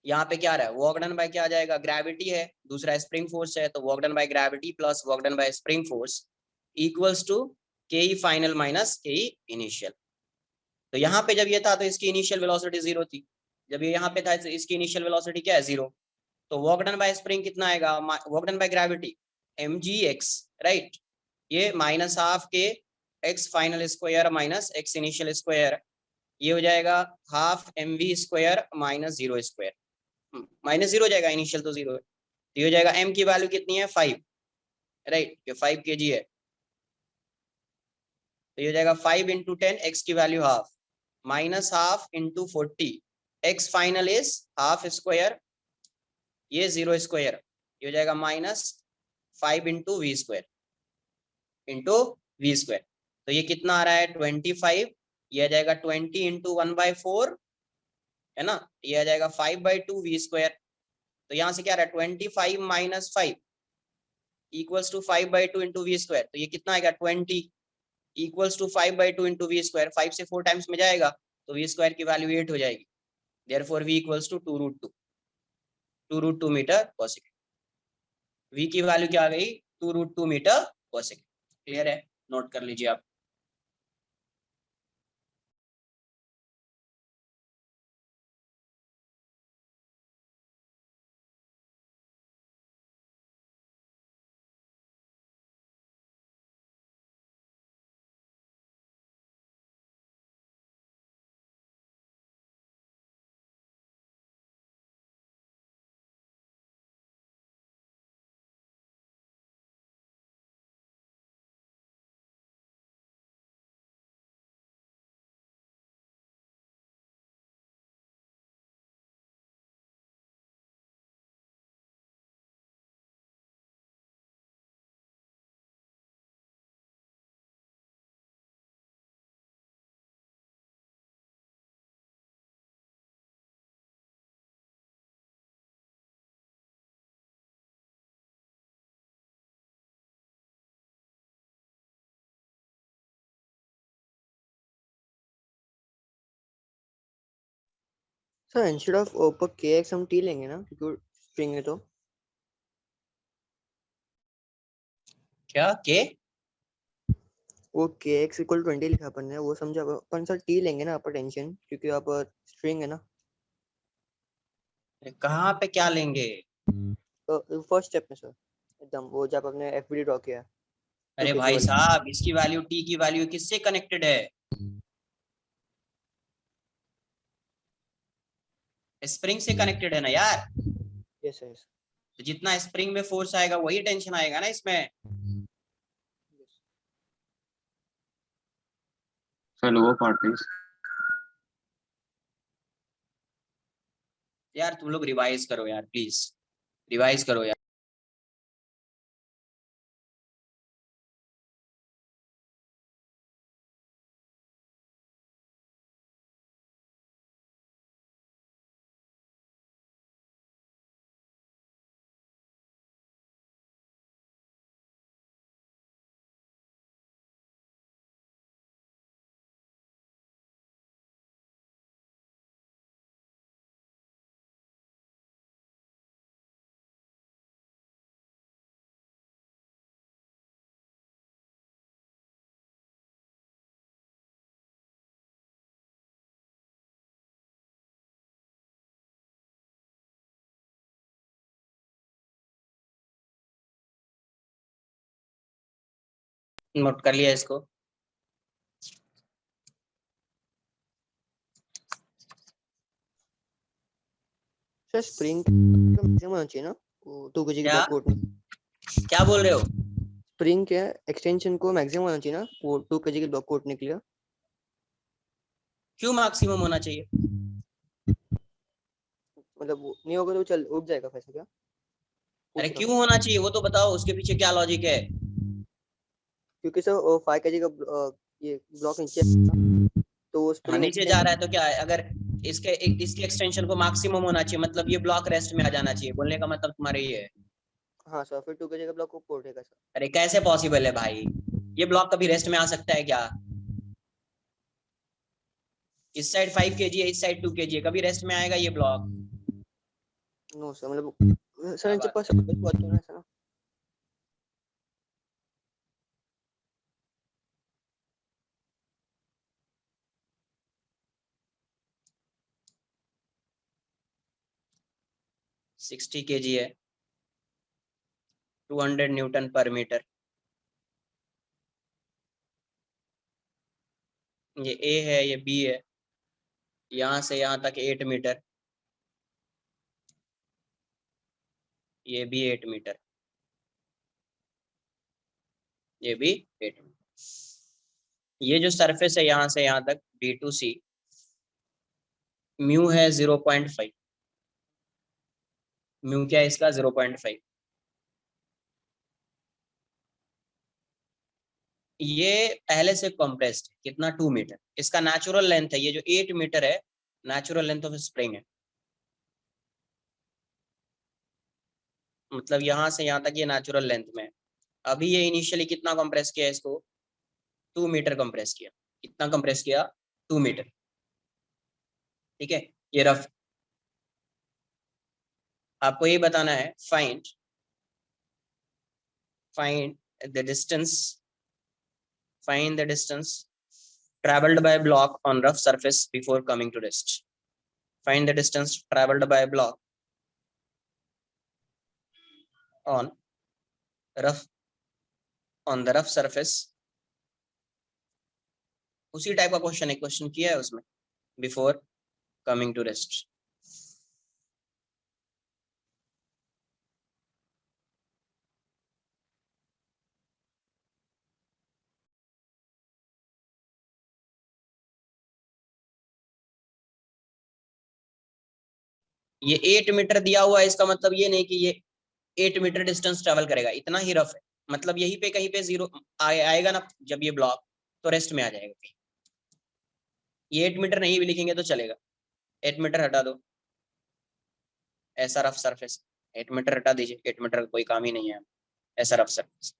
यहाँ पे क्या रहा है? वर्क डन बाय क्या आ जाएगा? ग्रेविटी है, दूसरा स्प्रिंग फोर्स है, तो work done by gravity plus work done by spring force equals to के फाइनल माइनस के इनिशियल। तो यहाँ पे जब ये था तो इसकी इनिशियल वेलोसिटी 0 थी, जब ये यहाँ पे था तो इसकी इनिशियल वेलोसिटी क्या है? 0। तो वर्क डन बाय स्प्रिंग कितना आएगा? Work done by gravity mgx, right. ये minus half K x final square minus x initial square, ये हो जाएगा half mv square minus 0 square, minus 0 हो जाएगा, इनिशियल तो 0 है। तो ये हो जाएगा m की वैल्यू कितनी है? 5, राइट। ये 5 kg है, तो ये हो जाएगा 5 इंटू 10, x की value half, minus half into 40, x final is half square, ये 0 स्क्वायर, ये हो जाएगा minus 5 into v square into v square. तो ये कितना आ रहा है? 25। ये आ जाएगा 20 इंटू 1/4, है ना, ये आ जाएगा 5/2 वी स्क्वायर। तो यहाँ से क्या रहा है? 25 minus 5 equals to 5/2 into v square. तो ये कितना आएगा? 20 equals to 5/2 into v square, 5 से 4 टाइम्स में जाएगा तो वी स्क्वायर की वैल्यू 8 हो जाएगी। Therefore v equals to 2√2 metre per second. v की वैल्यू क्या आ गई? 2√2 मीटर पर सेकेंड। क्लियर है? नोट कर लीजिए आप। सर इंस्टेड ऑफ ऊपर kx हम t लेंगे ना, क्योंकि स्ट्रिंग है तो। क्या के? वो kx इक्वल 20 लिखा अपन ने, वो समझा अपन सर t लेंगे ना अपर टेंशन, क्योंकि आप स्ट्रिंग है ना। कहाँ पे क्या लेंगे? फर्स्ट स्टेप में सर, एकदम वो जब आपने एफबीडी ड्रॉ किया। अरे भाई साहब, इसकी वैल्यू t की वैल्यू किससे कनेक्टेड है? स्प्रिंग से कनेक्टेड है ना यार। Yes yes. तो जितना स्प्रिंग में फोर्स आएगा वही टेंशन आएगा ना इसमें। Sir lower part please. यार तुम लोग रिवाइज करो यार, प्लीज रिवाइज करो यार। नोट कर लिया इसको? सर स्प्रिंग मैक्सिमम होना चाहिए ना वो 2 kg के क्या? बैकबोर्ड में। क्या बोल रहे हो? स्प्रिंग के एक्सटेंशन को मैक्सिमम होना चाहिए ना वो 2 kg के ब्लॉक को उठने के लिए। क्यों मैक्सिमम होना चाहिए? मतलब वो नहीं होगा तो चल उठ जाएगा पैसा क्या? अरे पूछ रहा क्यों हूँ होना चाहिए वो तो बताओ, उसके पीछे क्या लॉजिक है? क्योंकि सर 5 kg का ये ब्लॉक नीचे है, तो वो हाँ स्प्रिंग नीचे जा रहा है तो क्या है, अगर इसके एक्सटेंशन को मैक्सिमम होना चाहिए, मतलब ये ब्लॉक रेस्ट में आ जाना चाहिए, बोलने का मतलब तुम्हारे ये है। हाँ सर, फिर 2 kg का ब्लॉक को उठेगा सर। अरे कैसे पॉसिबल है भाई, ये ब्लॉक कभी रेस्ट में आ सकता है क्या? इस साइड 5 kg है, इस साइड 2 kg है, कभी रेस्ट में आएगा ये ब्लॉक? नो सर, मतलब सर इनके पास कोई बात तो नहीं है सर ना। सिक्सटी kg है, 200 न्यूटन पर मीटर। ये ए है, ये बी है, यहाँ से यहाँ तक 8 मीटर, ये भी 8 मीटर, ये भी 8 मीटर। ये जो सरफेस है यहाँ से यहाँ तक B2C, म्यू है 0.5। म्यू क्या है इसका? 0.5। ये पहले से कंप्रेस्ड है, कितना? 2 मीटर। इसका नेचुरल लेंथ है, ये जो 8 मीटर है नेचुरल लेंथ ऑफ स्प्रिंग है, मतलब यहाँ से यहाँ तक ये नेचुरल लेंथ में है। अभी ये इनिशियली कितना कंप्रेस किया है इसको? 2 मीटर कंप्रेस किया। कितना कंप्रेस किया? 2 मीटर। ठीक है, ये रफ। आपको ये बताना है, find the distance traveled by block on rough surface before coming to rest. Find the distance traveled by block on the rough surface. उसी टाइप का क्वेश्चन एक क्वेश्चन किया है उसमें, बिफोर कमिंग टू रेस्ट। ये 8 मीटर दिया हुआ है, इसका मतलब ये नहीं कि ये 8 मीटर डिस्टेंस ट्रेवल करेगा, इतना ही रफ है। मतलब यहीं पे कहीं पे जीरो आएगा ना जब ये ब्लॉक, तो रेस्ट में आ जाएगा कहीं। ये 8 मीटर नहीं भी लिखेंगे तो चलेगा, 8 मीटर हटा दो, ऐसा रफ सरफेस। 8 मीटर हटा दीजिए, 8 मीटर का कोई काम ही नहीं है, ऐसा रफ सरफेस।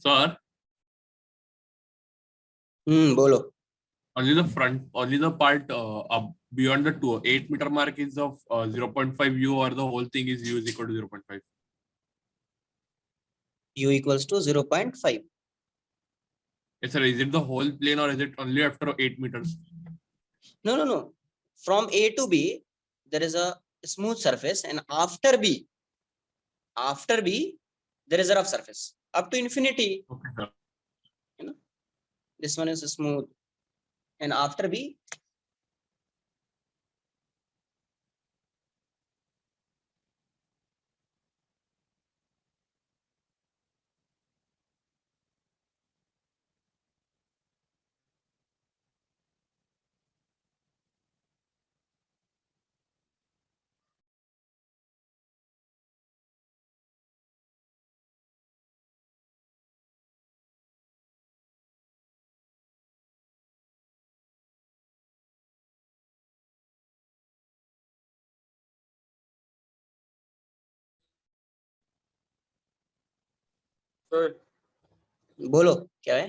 Sir, बोलो। only the part up beyond the 8 meter mark is of 0.5 u, or the whole thing is u is equal to 0.5. U equals to 0.5. Yes, sir. Is it the whole plane or is it only after 8 meters? No. From A to B, there is a smooth surface, and after B, after B there is a rough surface up to infinity. Okay, sir. This one is smooth, and after B sir बोलो क्या है?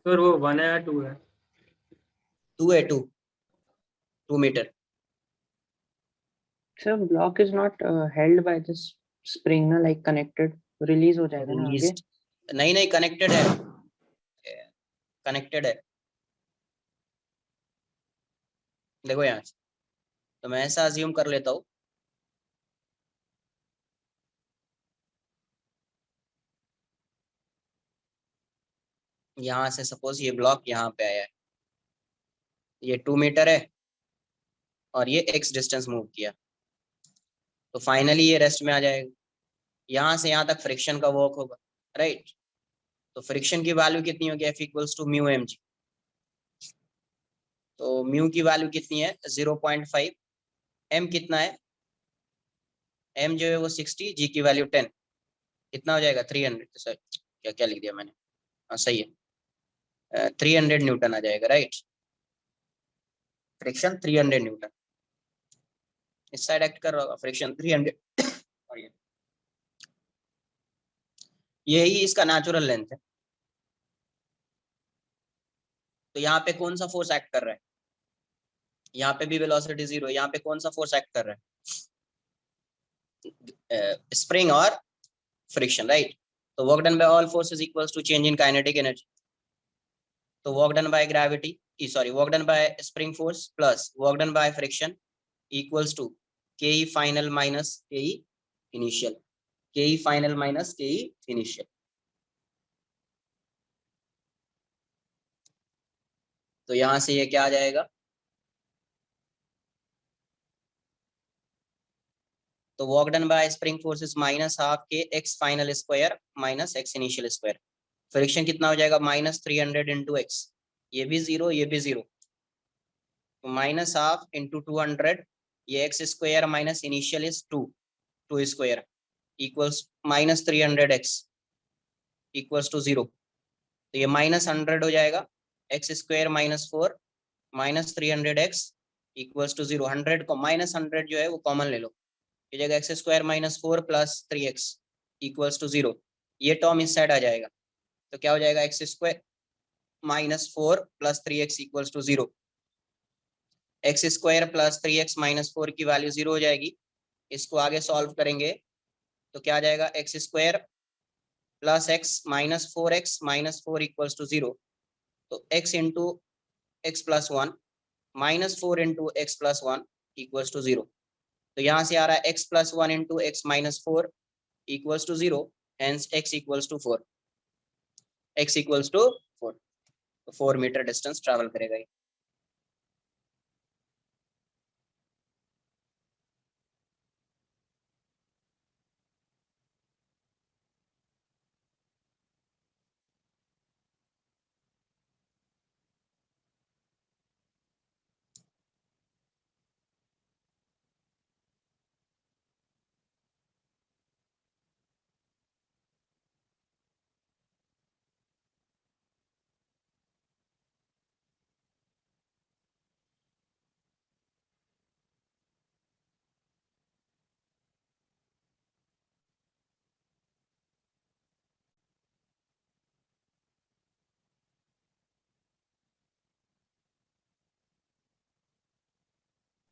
Sir वो 1 है या 2 है? 2 है, 2 metre. Sir, block is not held by this spring ना, like connected, release हो जाएगा ना आगे. Released. नहीं कनेक्टेड है, कनेक्टेड है. देखो यहाँ से, तो मैं ऐसा अज्यूम कर लेता हूँ यहाँ से, सपोज ये ब्लॉक यहाँ पे आया है, ये 2 मीटर है और ये x डिस्टेंस मूव किया, तो फाइनली ये रेस्ट में आ जाएगा. यहाँ से यहाँ तक फ्रिक्शन का वर्क होगा, राइट? तो फ्रिक्शन की वैल्यू कितनी होगी? F equals to mu mg. तो म्यू की वैल्यू कितनी है? 0.5. m कितना है? m जो है वो 60, g की वैल्यू 10, कितना हो जाएगा? 300. सर क्या लिख दिया मैंने? हाँ सही है, 300 न्यूटन आ जाएगा, राइट? Friction 300 Newton. इस साइड एक्ट कर रहा होगा, फ्रिक्शन 300 और यही इसका नेचुरल लेंथ है. तो यहाँ पे कौन सा फोर्स एक्ट कर रहा है? यहाँ पे भी वेलोसिटी 0, यहाँ पे कौन सा फोर्स एक्ट कर रहा है? स्प्रिंग और फ्रिक्शन, राइट? तो work done by all forces equals to change in kinetic energy. तो work done by gravity, sorry, work done by spring force plus work done by friction equals to के final minus के initial, K final minus के initial. तो यहाँ से ये क्या आ जाएगा? तो work done by spring forces minus half K x final square minus x initial square. Friction कितना हो जाएगा? -300 इंटू एक्स, ये भी 0, ये भी 0, तो माइनस हाफ इंटू 200, ये x square minus initial is 2 square equals -300x equals to 0. तो ये -100 हो जाएगा, x square -4 -300x equals to 0. 100 को -100 जो है वो कॉमन ले लो, ये जगह x square -4 plus 3x equals to 0. ये टर्म इस साइड आ जाएगा, तो क्या हो जाएगा? X square -4 plus 3x equals to 0. X square plus 3x -4 की वैल्यू 0 हो जाएगी. इसको आगे सॉल्व करेंगे तो क्या आ जाएगा? X square plus x -4x -4 equals to 0. तो x into x plus 1 -4 into x plus 1 equals to 0. तो यहाँ से आ रहा है x plus 1 into x -4 equals to 0, hence x equals to 4. x equals to 4. तो 4 मीटर डिस्टेंस ट्रैवल करेगा ये.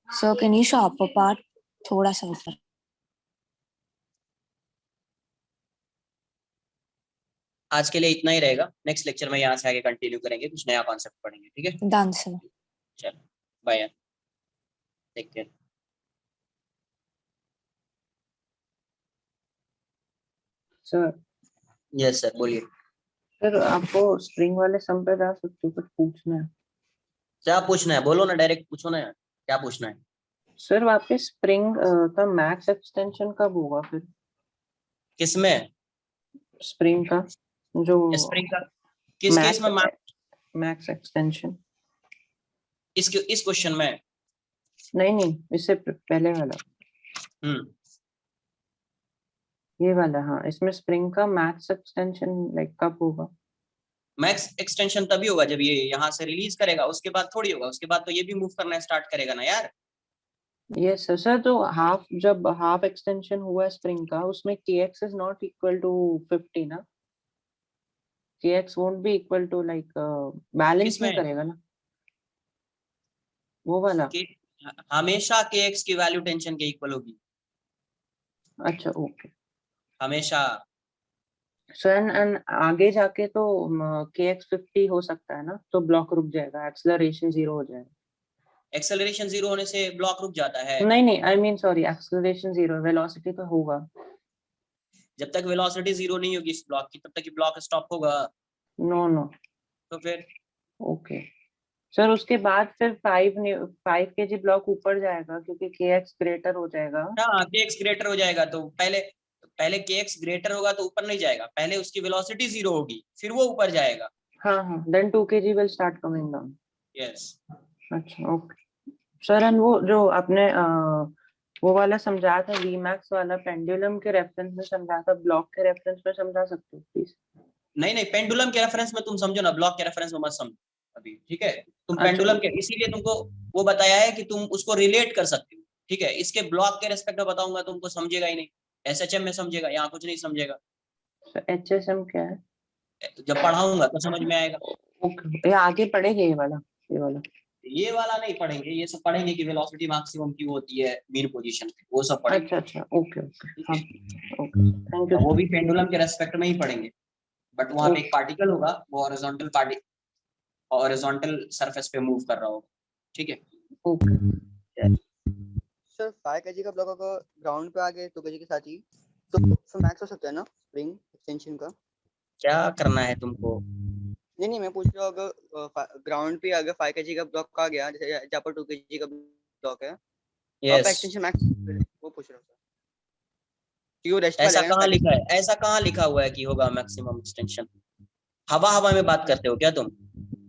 So can you show upper part थोड़ा सा ऊपर? आज के लिए इतना ही रहेगा. नेक्स्ट लेक्चर में यहाँ से आगे कंटिन्यू करेंगे, कुछ नया कॉन्सेप्ट पढ़ेंगे. ठीक है, Done sir. चलो bye, take care. Sir yes sir, बोलिए। सर आपको स्प्रिंग वाले सम पे जा सकते हो, कुछ पूछना है? क्या पूछना है, बोलो ना, डायरेक्ट पूछो ना यार, क्या पूछना है। सर वहाँ पे स्प्रिंग का मैक्स एक्सटेंशन कब होगा फिर? किसमें? स्प्रिंग का जो स्प्रिंग का किस केस में? Max extension. इस क्वेश्चन में? नहीं, इससे पहले वाला, ये वाला। हाँ, इसमें स्प्रिंग का मैक्स एक्सटेंशन लाइक कब होगा? मैक्स एक्सटेंशन तभी होगा जब ये यहाँ से रिलीज करेगा, उसके बाद थोड़ी होगा, उसके बाद तो ये भी मूव करना स्टार्ट करेगा ना यार। यस सर, तो जब हाफ एक्सटेंशन हुआ स्प्रिंग का, उसमें kx is not equal to 50 ना? kx won't be equal to like balance नहीं किसमें? करेगा ना वो वाला? कि हमेशा के एक्स की वैल्यू टेंशन के इक्वल होगी, अच्छा ओके हमेशा। सर। एंड आगे जाके तो kx 50 हो सकता है ना, तो ब्लॉक रुक जाएगा, एक्सेलरेशन 0 हो जाएगा। एक्सेलरेशन 0 होने से ब्लॉक रुक जाता है? नहीं, I mean sorry, acceleration 0, velocity तो होगा। जब तक वेलोसिटी 0 नहीं होगी इस ब्लॉक की, तब तक ब्लॉक स्टॉप होगा। नो। तो फिर ओके सर, उसके बाद फिर 5 kg ब्लॉक ऊपर जाएगा क्योंकि kx ग्रेटर हो जाएगा। हाँ, के एक्स ग्रेटर हो जाएगा तो पहले के एक्स ग्रेटर होगा तो ऊपर नहीं जाएगा, पहले उसकी वेलोसिटी 0 होगी, फिर वो ऊपर जाएगा। हाँ, then 2 kg will start coming down. Yes. अच्छा ओके सर। एंड वो जो आपने वो वाला समझाया था, वीमैक्स वाला, पेंडुलम के रेफरेंस में समझा था, ब्लॉक के रेफरेंस में समझा सकते हो प्लीज? नहीं, पेंडुलम के रेफरेंस में तुम समझो ना, ब्लॉक के रेफरेंस में मत समझो अभी, ठीक है? तुम अच्छा पेंडुलम के, इसीलिए तुमको वो बताया है कि तुम उसको रिलेट कर सकते हो, ठीक है? इसके ब्लॉक के रेस्पेक्ट में बताऊंगा तुमको समझेगा ही नहीं, एसएचएम में समझेगा, यहाँ कुछ नहीं समझेगा। HSM क्या है? जब पढ़ाऊंगा तो समझ में आएगा। ओके, ये आगे पढ़ेगा ये वाला? ये वाला नहीं पढ़ेंगे, ये सब पढ़ेंगे कि वेलोसिटी मैक्सिमम क्यों होती है मीन पोजीशन पे, वो सब पढ़ेंगे। अच्छा ओके ठीक हाँ है? ओके, थैंक यू वो भी पेंडुलम के रेस्पेक्ट में ही पढ़ेंगे, बट वहां पे एक ओके पार्टिकल होगा, वो हॉरिजॉन्टल सरफेस पे मूव कर रहा होगा, ठीक है? ओके। सर 5 kg का ब्लॉक अगर ग्राउंड पे आ गए 2 kg के साथ ही, तो फिर मैक्स हो सकता है ना स्प्रिंग एक्सटेंशन का? क्या करना है तुमको? नहीं, मैं पूछ रहा हूँ अगर ग्राउंड पे अगर 5 kg का ब्लॉक आ गया, जैसे जहाँ पर 2 kg का ब्लॉक है, अब यस। एक्सटेंशन मैक्स, वो पूछ रहा हूँ सर, कि वो रेस्ट ऐसा वाला कहाँ लिखा है, ऐसा कहाँ लिखा हुआ है कि होगा मैक्सिमम एक्सटेंशन? हवा में बात करते हो क्या तुम?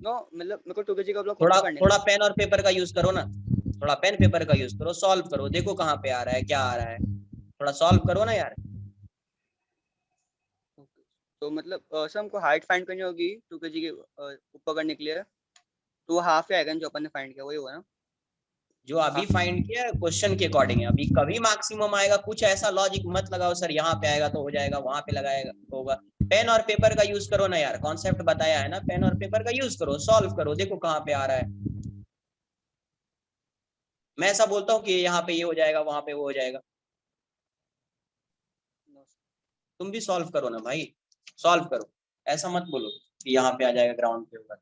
नो, मतलब मेरे को 2 kg का ब्लॉक थोड़ा ऊपर करने थोड़ा का। पेन और पेपर का यूज करो ना, थोड़ा पेन पेपर का यूज करो, सॉल्व करो, देखो कहाँ पे आ रहा है, क्या आ रहा है, थोड़ा सॉल्व करो ना यार। तो मतलब सर हमको हाइट फाइंड करनी होगी 2 kg के ऊपर करने के लिए, तो वो हाफ ही आएगा ना जो अपन ने फाइंड किया, वही होगा ना? जो अभी फाइंड किया क्वेश्चन के अकॉर्डिंग है, अभी कभी मैक्सिमम आएगा, कुछ ऐसा लॉजिक मत लगाओ सर यहाँ पे आएगा तो हो जाएगा, वहां पे लगाएगा तो होगा। पेन और पेपर का यूज करो ना यार, कॉन्सेप्ट बताया है ना, पेन और पेपर का यूज करो, सॉल्व करो, देखो कहाँ पे आ रहा है। मैं ऐसा बोलता हूँ कि यहाँ पे ये हो जाएगा, वहां पे वो हो जाएगा, तुम भी सॉल्व करो ना भाई, सॉल्व करो, ऐसा मत बोलो कि यहाँ पे आ जाएगा, ग्राउंड पे होगा।